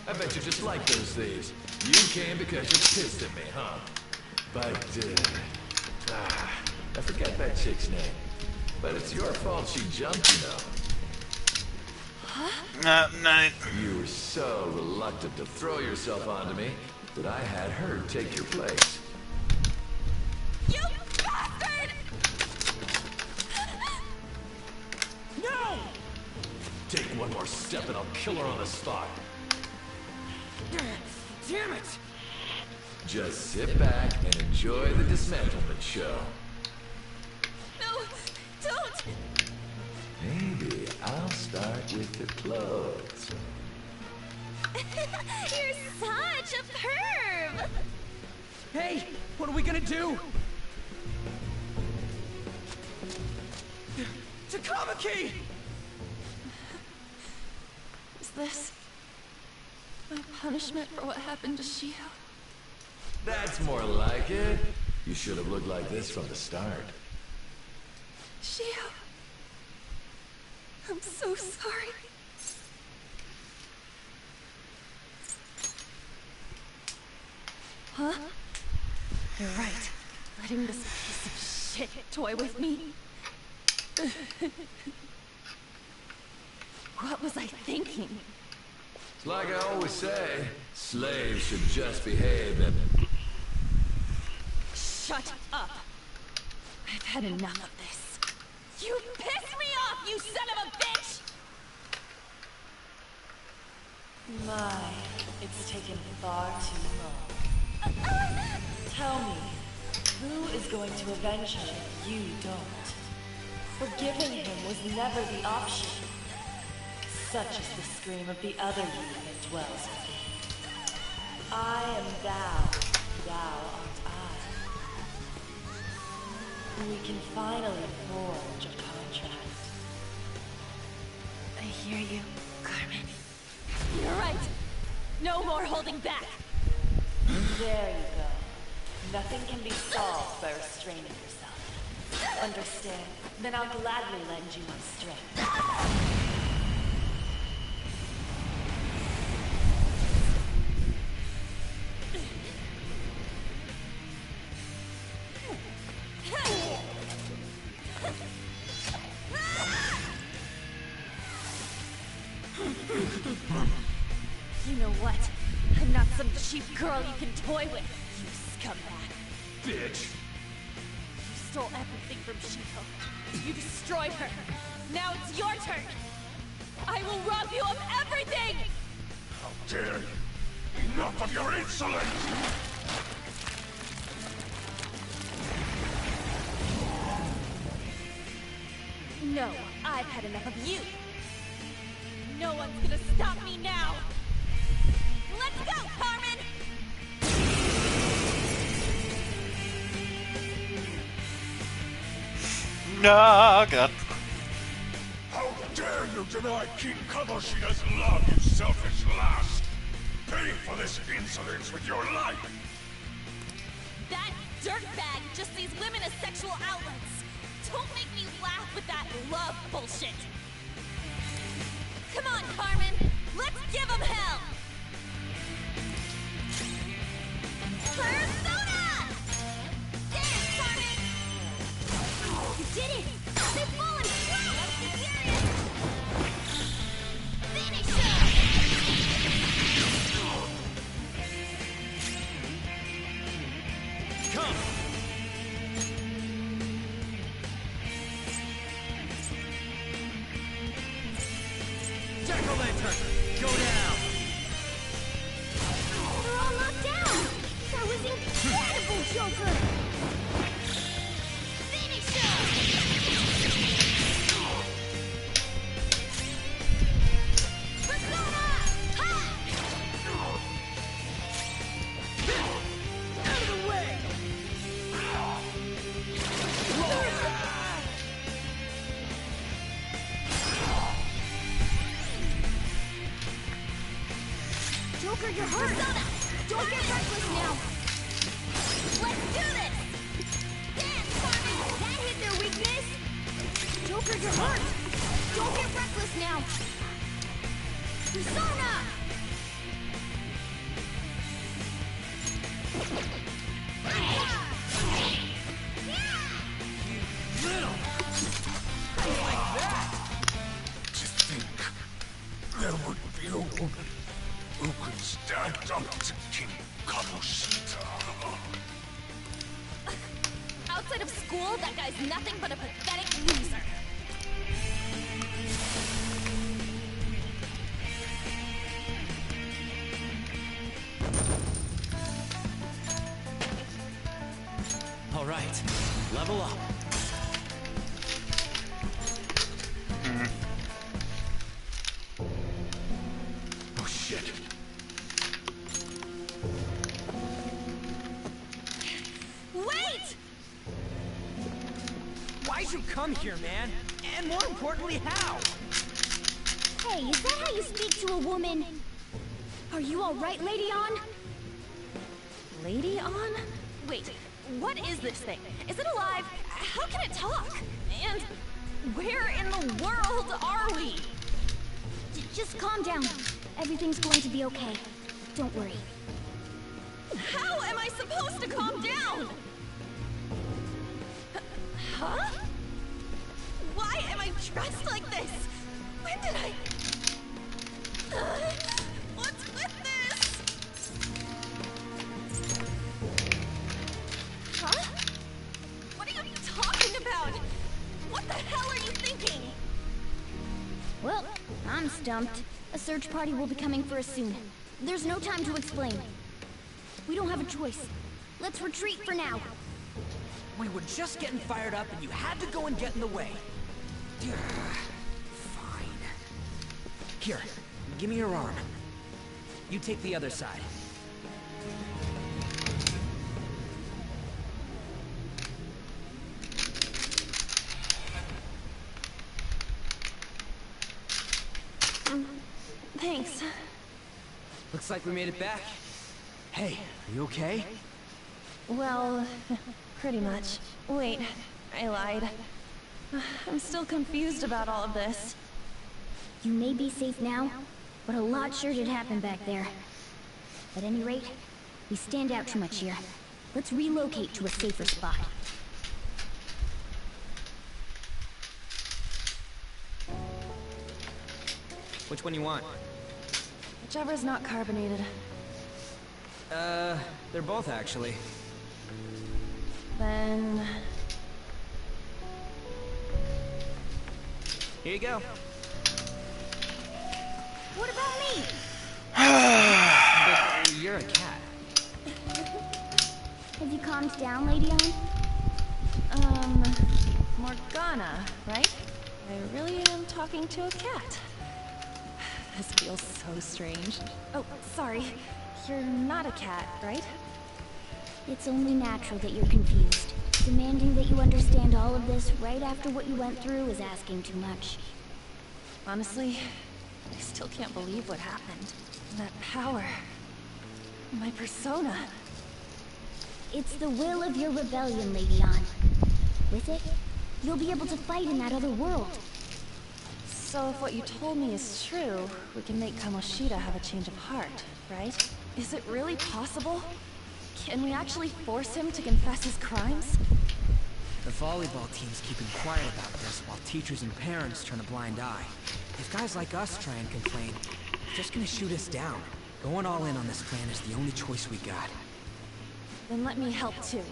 I bet you just like those thieves. You came because you're pissed at me, huh? But, I forget that chick's name. But it's your fault she jumped, you know. Huh? You were so reluctant to throw yourself onto me that I had her take your place. You bastard! No! Take one more step and I'll kill her on the spot. Damn it! Just sit back and enjoy the dismantlement show. No, don't! Maybe I'll start with the clothes. You're such a perv! Hey, what are we gonna do? Takamaki! Is this my punishment for what happened to Shio? That's more like it. You should have looked like this from the start. Shio, I'm so sorry. Huh? You're right. Letting this piece of shit toy with me. What was I thinking? It's like I always say, slaves should just behave and... Shut up! I've had enough of this. You pissed me off, you son of a bitch! My, it's taken far too long. Tell me, who is going to avenge him if you don't? Forgiving him was never the option. Such is the scream of the other you that dwells within. I am thou art I. We can finally forge a contract. hear you, Carmen. You're right. No more holding back. There you go. Nothing can be solved by restraining yourself. Understand? Then I'll gladly lend you my strength. You know what? I'm not some cheap girl you can toy with, you scumbag. Bitch! You stole everything from Shiko. You destroyed her. Now it's your turn. I will rob you of everything! How dare you! Enough of your insolence! No, I've had enough of you. No one's gonna stop me now. Let's go, Carmen! No, God. How dare you deny King Kamoshida's love, you selfish last! Pay for this insolence with your life! That dirtbag just sees women as sexual outlets. Don't make me laugh with that love bullshit. Come on, Carmen. Let's give him hell. Persona! Dance, Carmen! You did it! They've fallen! Wow! Serious! Finish him! Come! Jack-o'-lantern, go down! They're all knocked down! That was incredible, Joker! Finish him! Persona! Ha! Out of the way! Joker, you're hurt! Persona! Don't get reckless now! Let's do this! Dance, Carmen! That hit their weakness! Joker, you're hurt! Don't get reckless now! Persona! Little! Like that! To think there would be a woman who could stand up to King Kamoshida. Outside of school, that guy's nothing but a pathetic loser. All right, level up. Oh shit. Wait! Why'd you come here, man? And more importantly, how? Hey, is that how you speak to a woman? Are you alright, Lady On? Lady On? Wait, what is this thing? Is it alive? How can it talk? And where in the world are we? Just calm down. Everything's going to be okay. Don't worry. How am I supposed to calm down? Huh? Why am I dressed like this? When did I... what's with this? Huh? What are you talking about? What the hell are you thinking? Well, I'm stumped. A search party will be coming for us soon. There's no time to explain. We don't have a choice. Let's retreat for now. We were just getting fired up and you had to go and get in the way. Fine. Here, give me your arm. You take the other side. Thanks. Looks like we made it back. Hey, are you okay? Well, pretty much. Wait, I lied. I'm still confused about all of this. You may be safe now, but a lot sure did happen back there. At any rate, we stand out too much here. Let's relocate to a safer spot. Which one you want? Whichever's not carbonated. They're both actually. Then... Here you go. What about me? But you're a cat. Have you calmed down, Lady Anne? Morgana, right? I really am talking to a cat. This feels so strange. Oh, sorry. You're not a cat, right? It's only natural that you're confused. Demanding that you understand all of this right after what you went through is asking too much. Honestly, I still can't believe what happened. That power. My persona. It's the will of your rebellion, Lady Anne. With it, you'll be able to fight in that other world. So if what you told me is true, we can make Kamoshida have a change of heart, right? Is it really possible? Can we actually force him to confess his crimes? The volleyball team's keeping quiet about this while teachers and parents turn a blind eye. If guys like us try and complain, they're just gonna shoot us down. Going all in on this plan is the only choice we got. Then let me help too.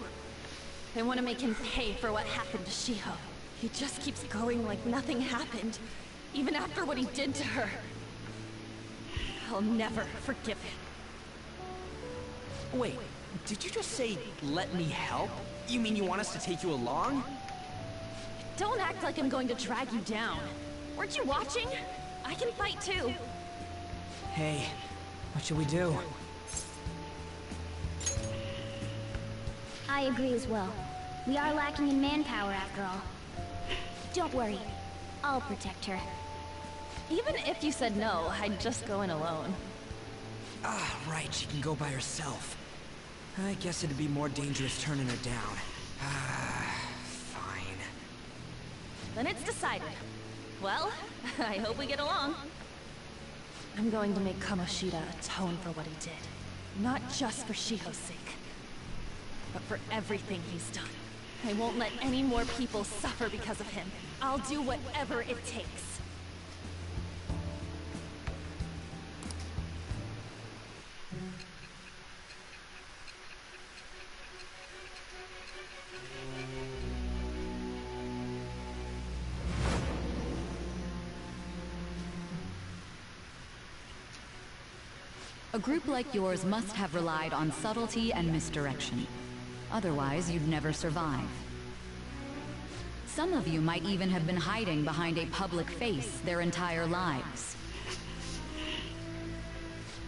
I want to make him pay for what happened to Shiho. He just keeps going like nothing happened, even after what he did to her. I'll never forgive him. Wait, did you just say, let me help? You mean you want us to take you along? Don't act like I'm going to drag you down. Weren't you watching? I can fight too. Hey, what should we do? I agree as well. We are lacking in manpower after all. Don't worry. I'll protect her. Even if you said no, I'd just go in alone. Ah, right, she can go by herself. I guess it'd be more dangerous turning her down. Fine. Then it's decided. Well, I hope we get along. I'm going to make Kamoshida atone for what he did. Not just for Shiho's sake, but for everything he's done. I won't let any more people suffer because of him. I'll do whatever it takes. A group like yours must have relied on subtlety and misdirection. Otherwise, you'd never survive. Some of you might even have been hiding behind a public face their entire lives.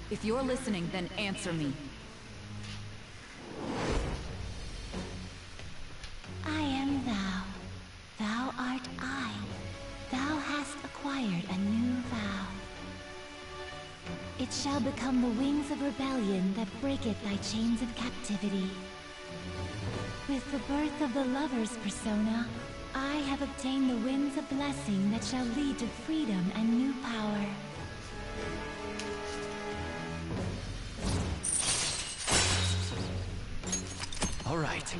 If you're listening, then answer me. I am thou. Thou art I. Thou hast acquired a new vow. It shall become the wings of rebellion that breaketh thy chains of captivity. With the birth of the lover's persona, I have obtained the winds of blessing that shall lead to freedom and new power. All right.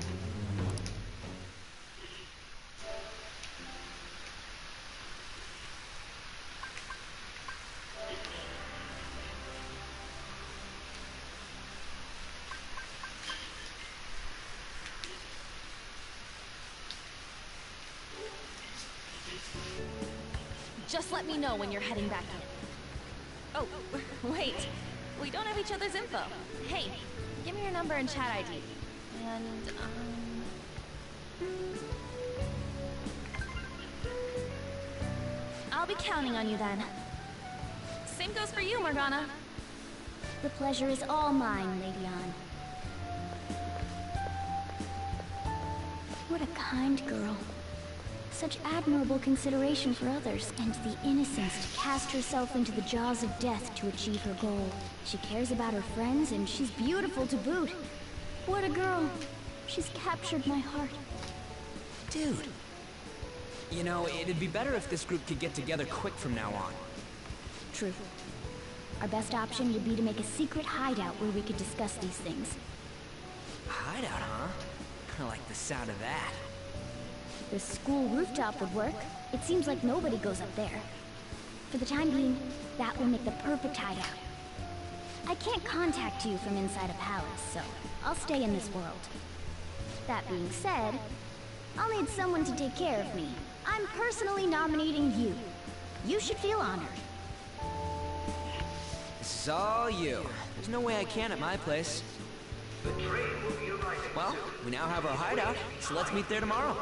Just let me know when you're heading back in. Oh, wait. We don't have each other's info. Hey, give me your number and chat ID. And, I'll be counting on you then. Same goes for you, Morgana. The pleasure is all mine, Lady Anne. What a kind girl. Such admirable consideration for others, and the innocence to cast herself into the jaws of death to achieve her goal. She cares about her friends, and she's beautiful to boot. What a girl. She's captured my heart. Dude. You know, it'd be better if this group could get together quick from now on. True. Our best option would be to make a secret hideout where we could discuss these things. A hideout, huh? I like the sound of that. The school rooftop would work. It seems like nobody goes up there. For the time being, that will make the perfect hideout. I can't contact you from inside a palace, so I'll stay in this world. That being said, I'll need someone to take care of me. I'm personally nominating you. You should feel honored. This is all you. There's no way I can at my place. Well, we now have our hideout, so let's meet there tomorrow.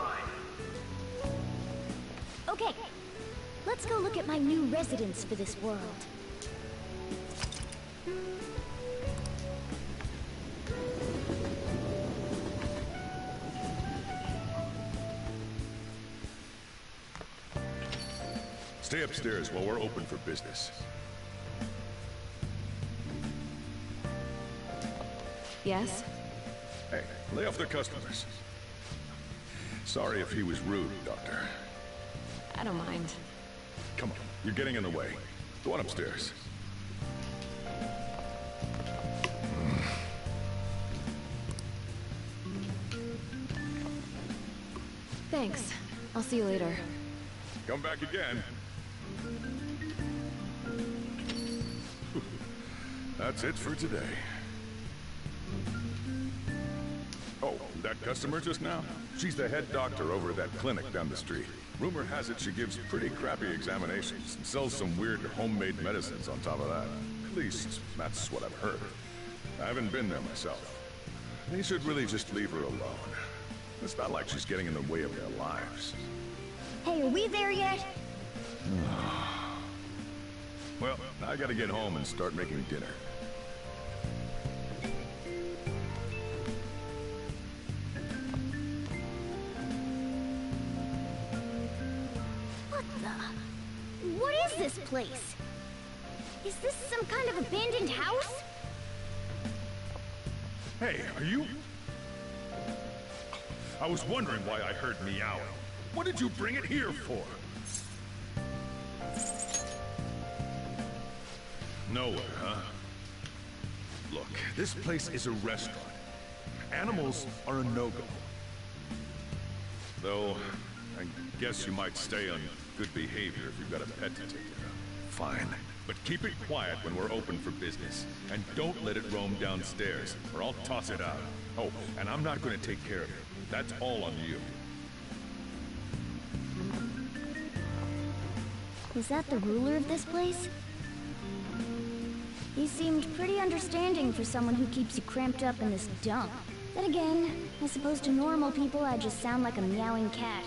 Okay, let's go look at my new residence for this world. Stay upstairs while we're open for business. Yes? Hey, lay off the customers. Sorry if he was rude, Doctor. I don't mind. Come on, you're getting in the way. Go on upstairs. Thanks. I'll see you later. Come back again. That's it for today. Oh, that customer just now? She's the head doctor over at that clinic down the street. Rumor has it she gives pretty crappy examinations and sells some weird homemade medicines on top of that. At least, that's what I've heard. I haven't been there myself. They should really just leave her alone. It's not like she's getting in the way of their lives. Hey, are we there yet? Well, I gotta get home and start making dinner. What the? What is this place? Is this some kind of abandoned house? Hey, are you... I was wondering why I heard meowing. What did you bring it here for? Nowhere, huh? Look, this place is a restaurant. Animals are a no-go. Though, I guess you might stay on good behavior if you've got a pet to take care of. Fine. But keep it quiet when we're open for business. And don't let it roam downstairs, or I'll toss it out. Oh, and I'm not going to take care of it. That's all on you. Was that the ruler of this place? He seemed pretty understanding for someone who keeps you cramped up in this dump. Then again, I suppose to normal people I just sound like a meowing cat.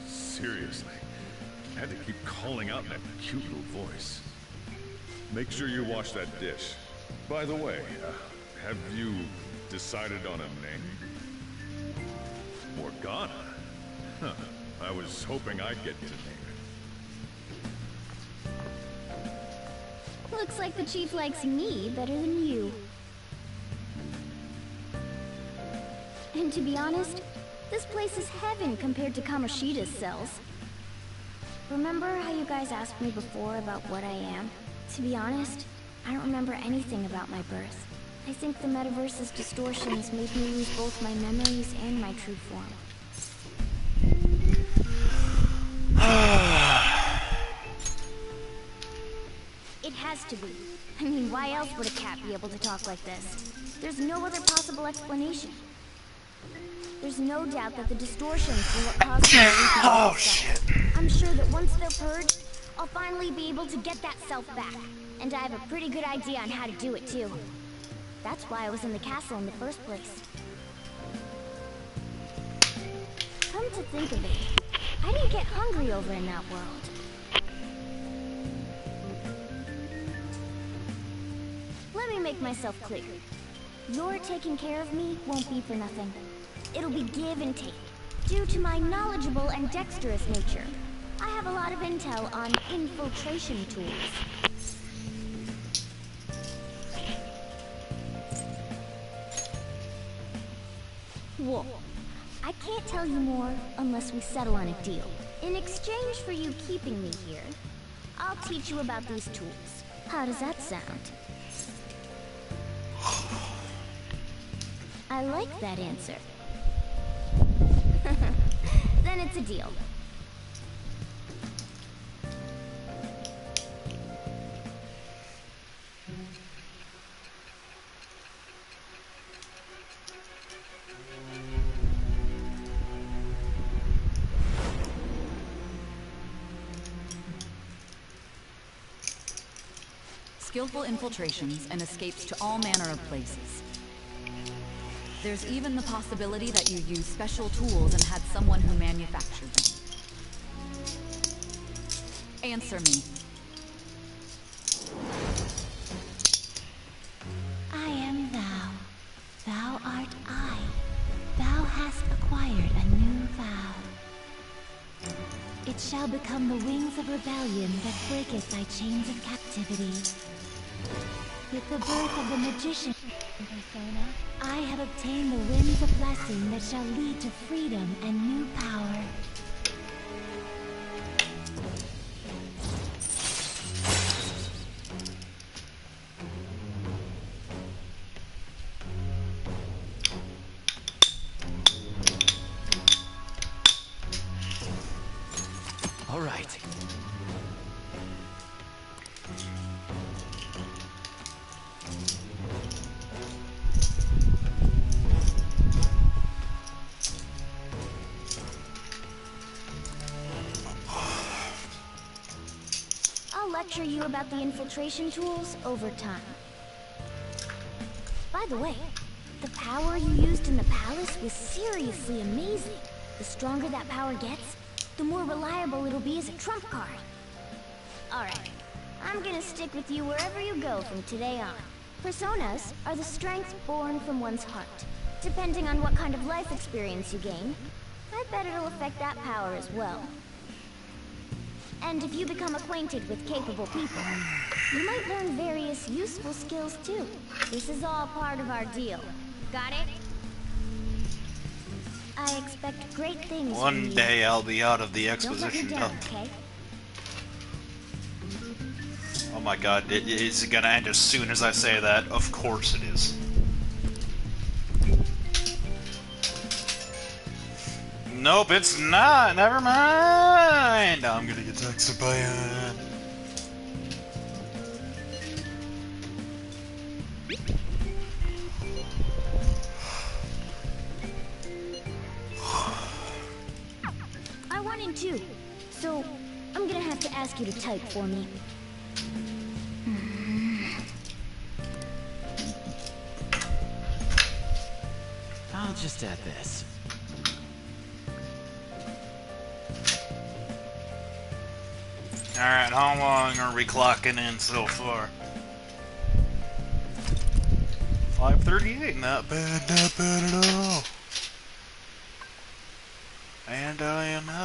Seriously. I had to keep calling out in that cute little voice. Make sure you wash that dish. By the way, have you decided on a name? Morgana? Huh. I was hoping I'd get to name it. Looks like the chief likes me better than you. And to be honest, this place is heaven compared to Kamoshida's cells. Remember how you guys asked me before about what I am? To be honest, I don't remember anything about my birth. I think the metaverse's distortions made me lose both my memories and my true form. It has to be. I mean, why else would a cat be able to talk like this? There's no other possible explanation. There's no doubt that the distortions were what caused me to lose my Oh, self. shit. I'm sure that once they're purged, I'll finally be able to get that self back. And I have a pretty good idea on how to do it, too. That's why I was in the castle in the first place. Come to think of it, I didn't get hungry over in that world. Let me make myself clear. Your taking care of me won't be for nothing. It'll be give and take. Due to my knowledgeable and dexterous nature, I have a lot of intel on infiltration tools. Whoa. I can't tell you more unless we settle on a deal. In exchange for you keeping me here, I'll teach you about these tools. How does that sound? I like that answer. Then it's a deal. Skillful infiltrations and escapes to all manner of places. There's even the possibility that you used special tools and had someone who manufactured them. Answer me. I am thou. Thou art I. Thou hast acquired a new vow. It shall become the wings of rebellion that breaketh thy chains of captivity. With the birth of the magician persona, I have obtained the winds of blessing that shall lead to freedom and new power. All right. I'll lecture you about the infiltration tools over time. By the way, the power you used in the palace was seriously amazing. The stronger that power gets, the more reliable it'll be as a trump card. Alright, I'm gonna stick with you wherever you go from today on. Personas are the strength born from one's heart. Depending on what kind of life experience you gain, I bet it'll affect that power as well. And if you become acquainted with capable people, you might learn various useful skills too. This is all part of our deal. Got it? I expect great things from you. One day I'll be out of the Don't let me exposition down, dump. okay? Oh my god, is it gonna end as soon as I say that? Of course it is. Nope, it's not. Never mind. I'm gonna get texted by I want in too, so I'm gonna have to ask you to type for me. I'll just add this. Alright, how long are we clocking in so far? 5:38, not bad at all. And I am out of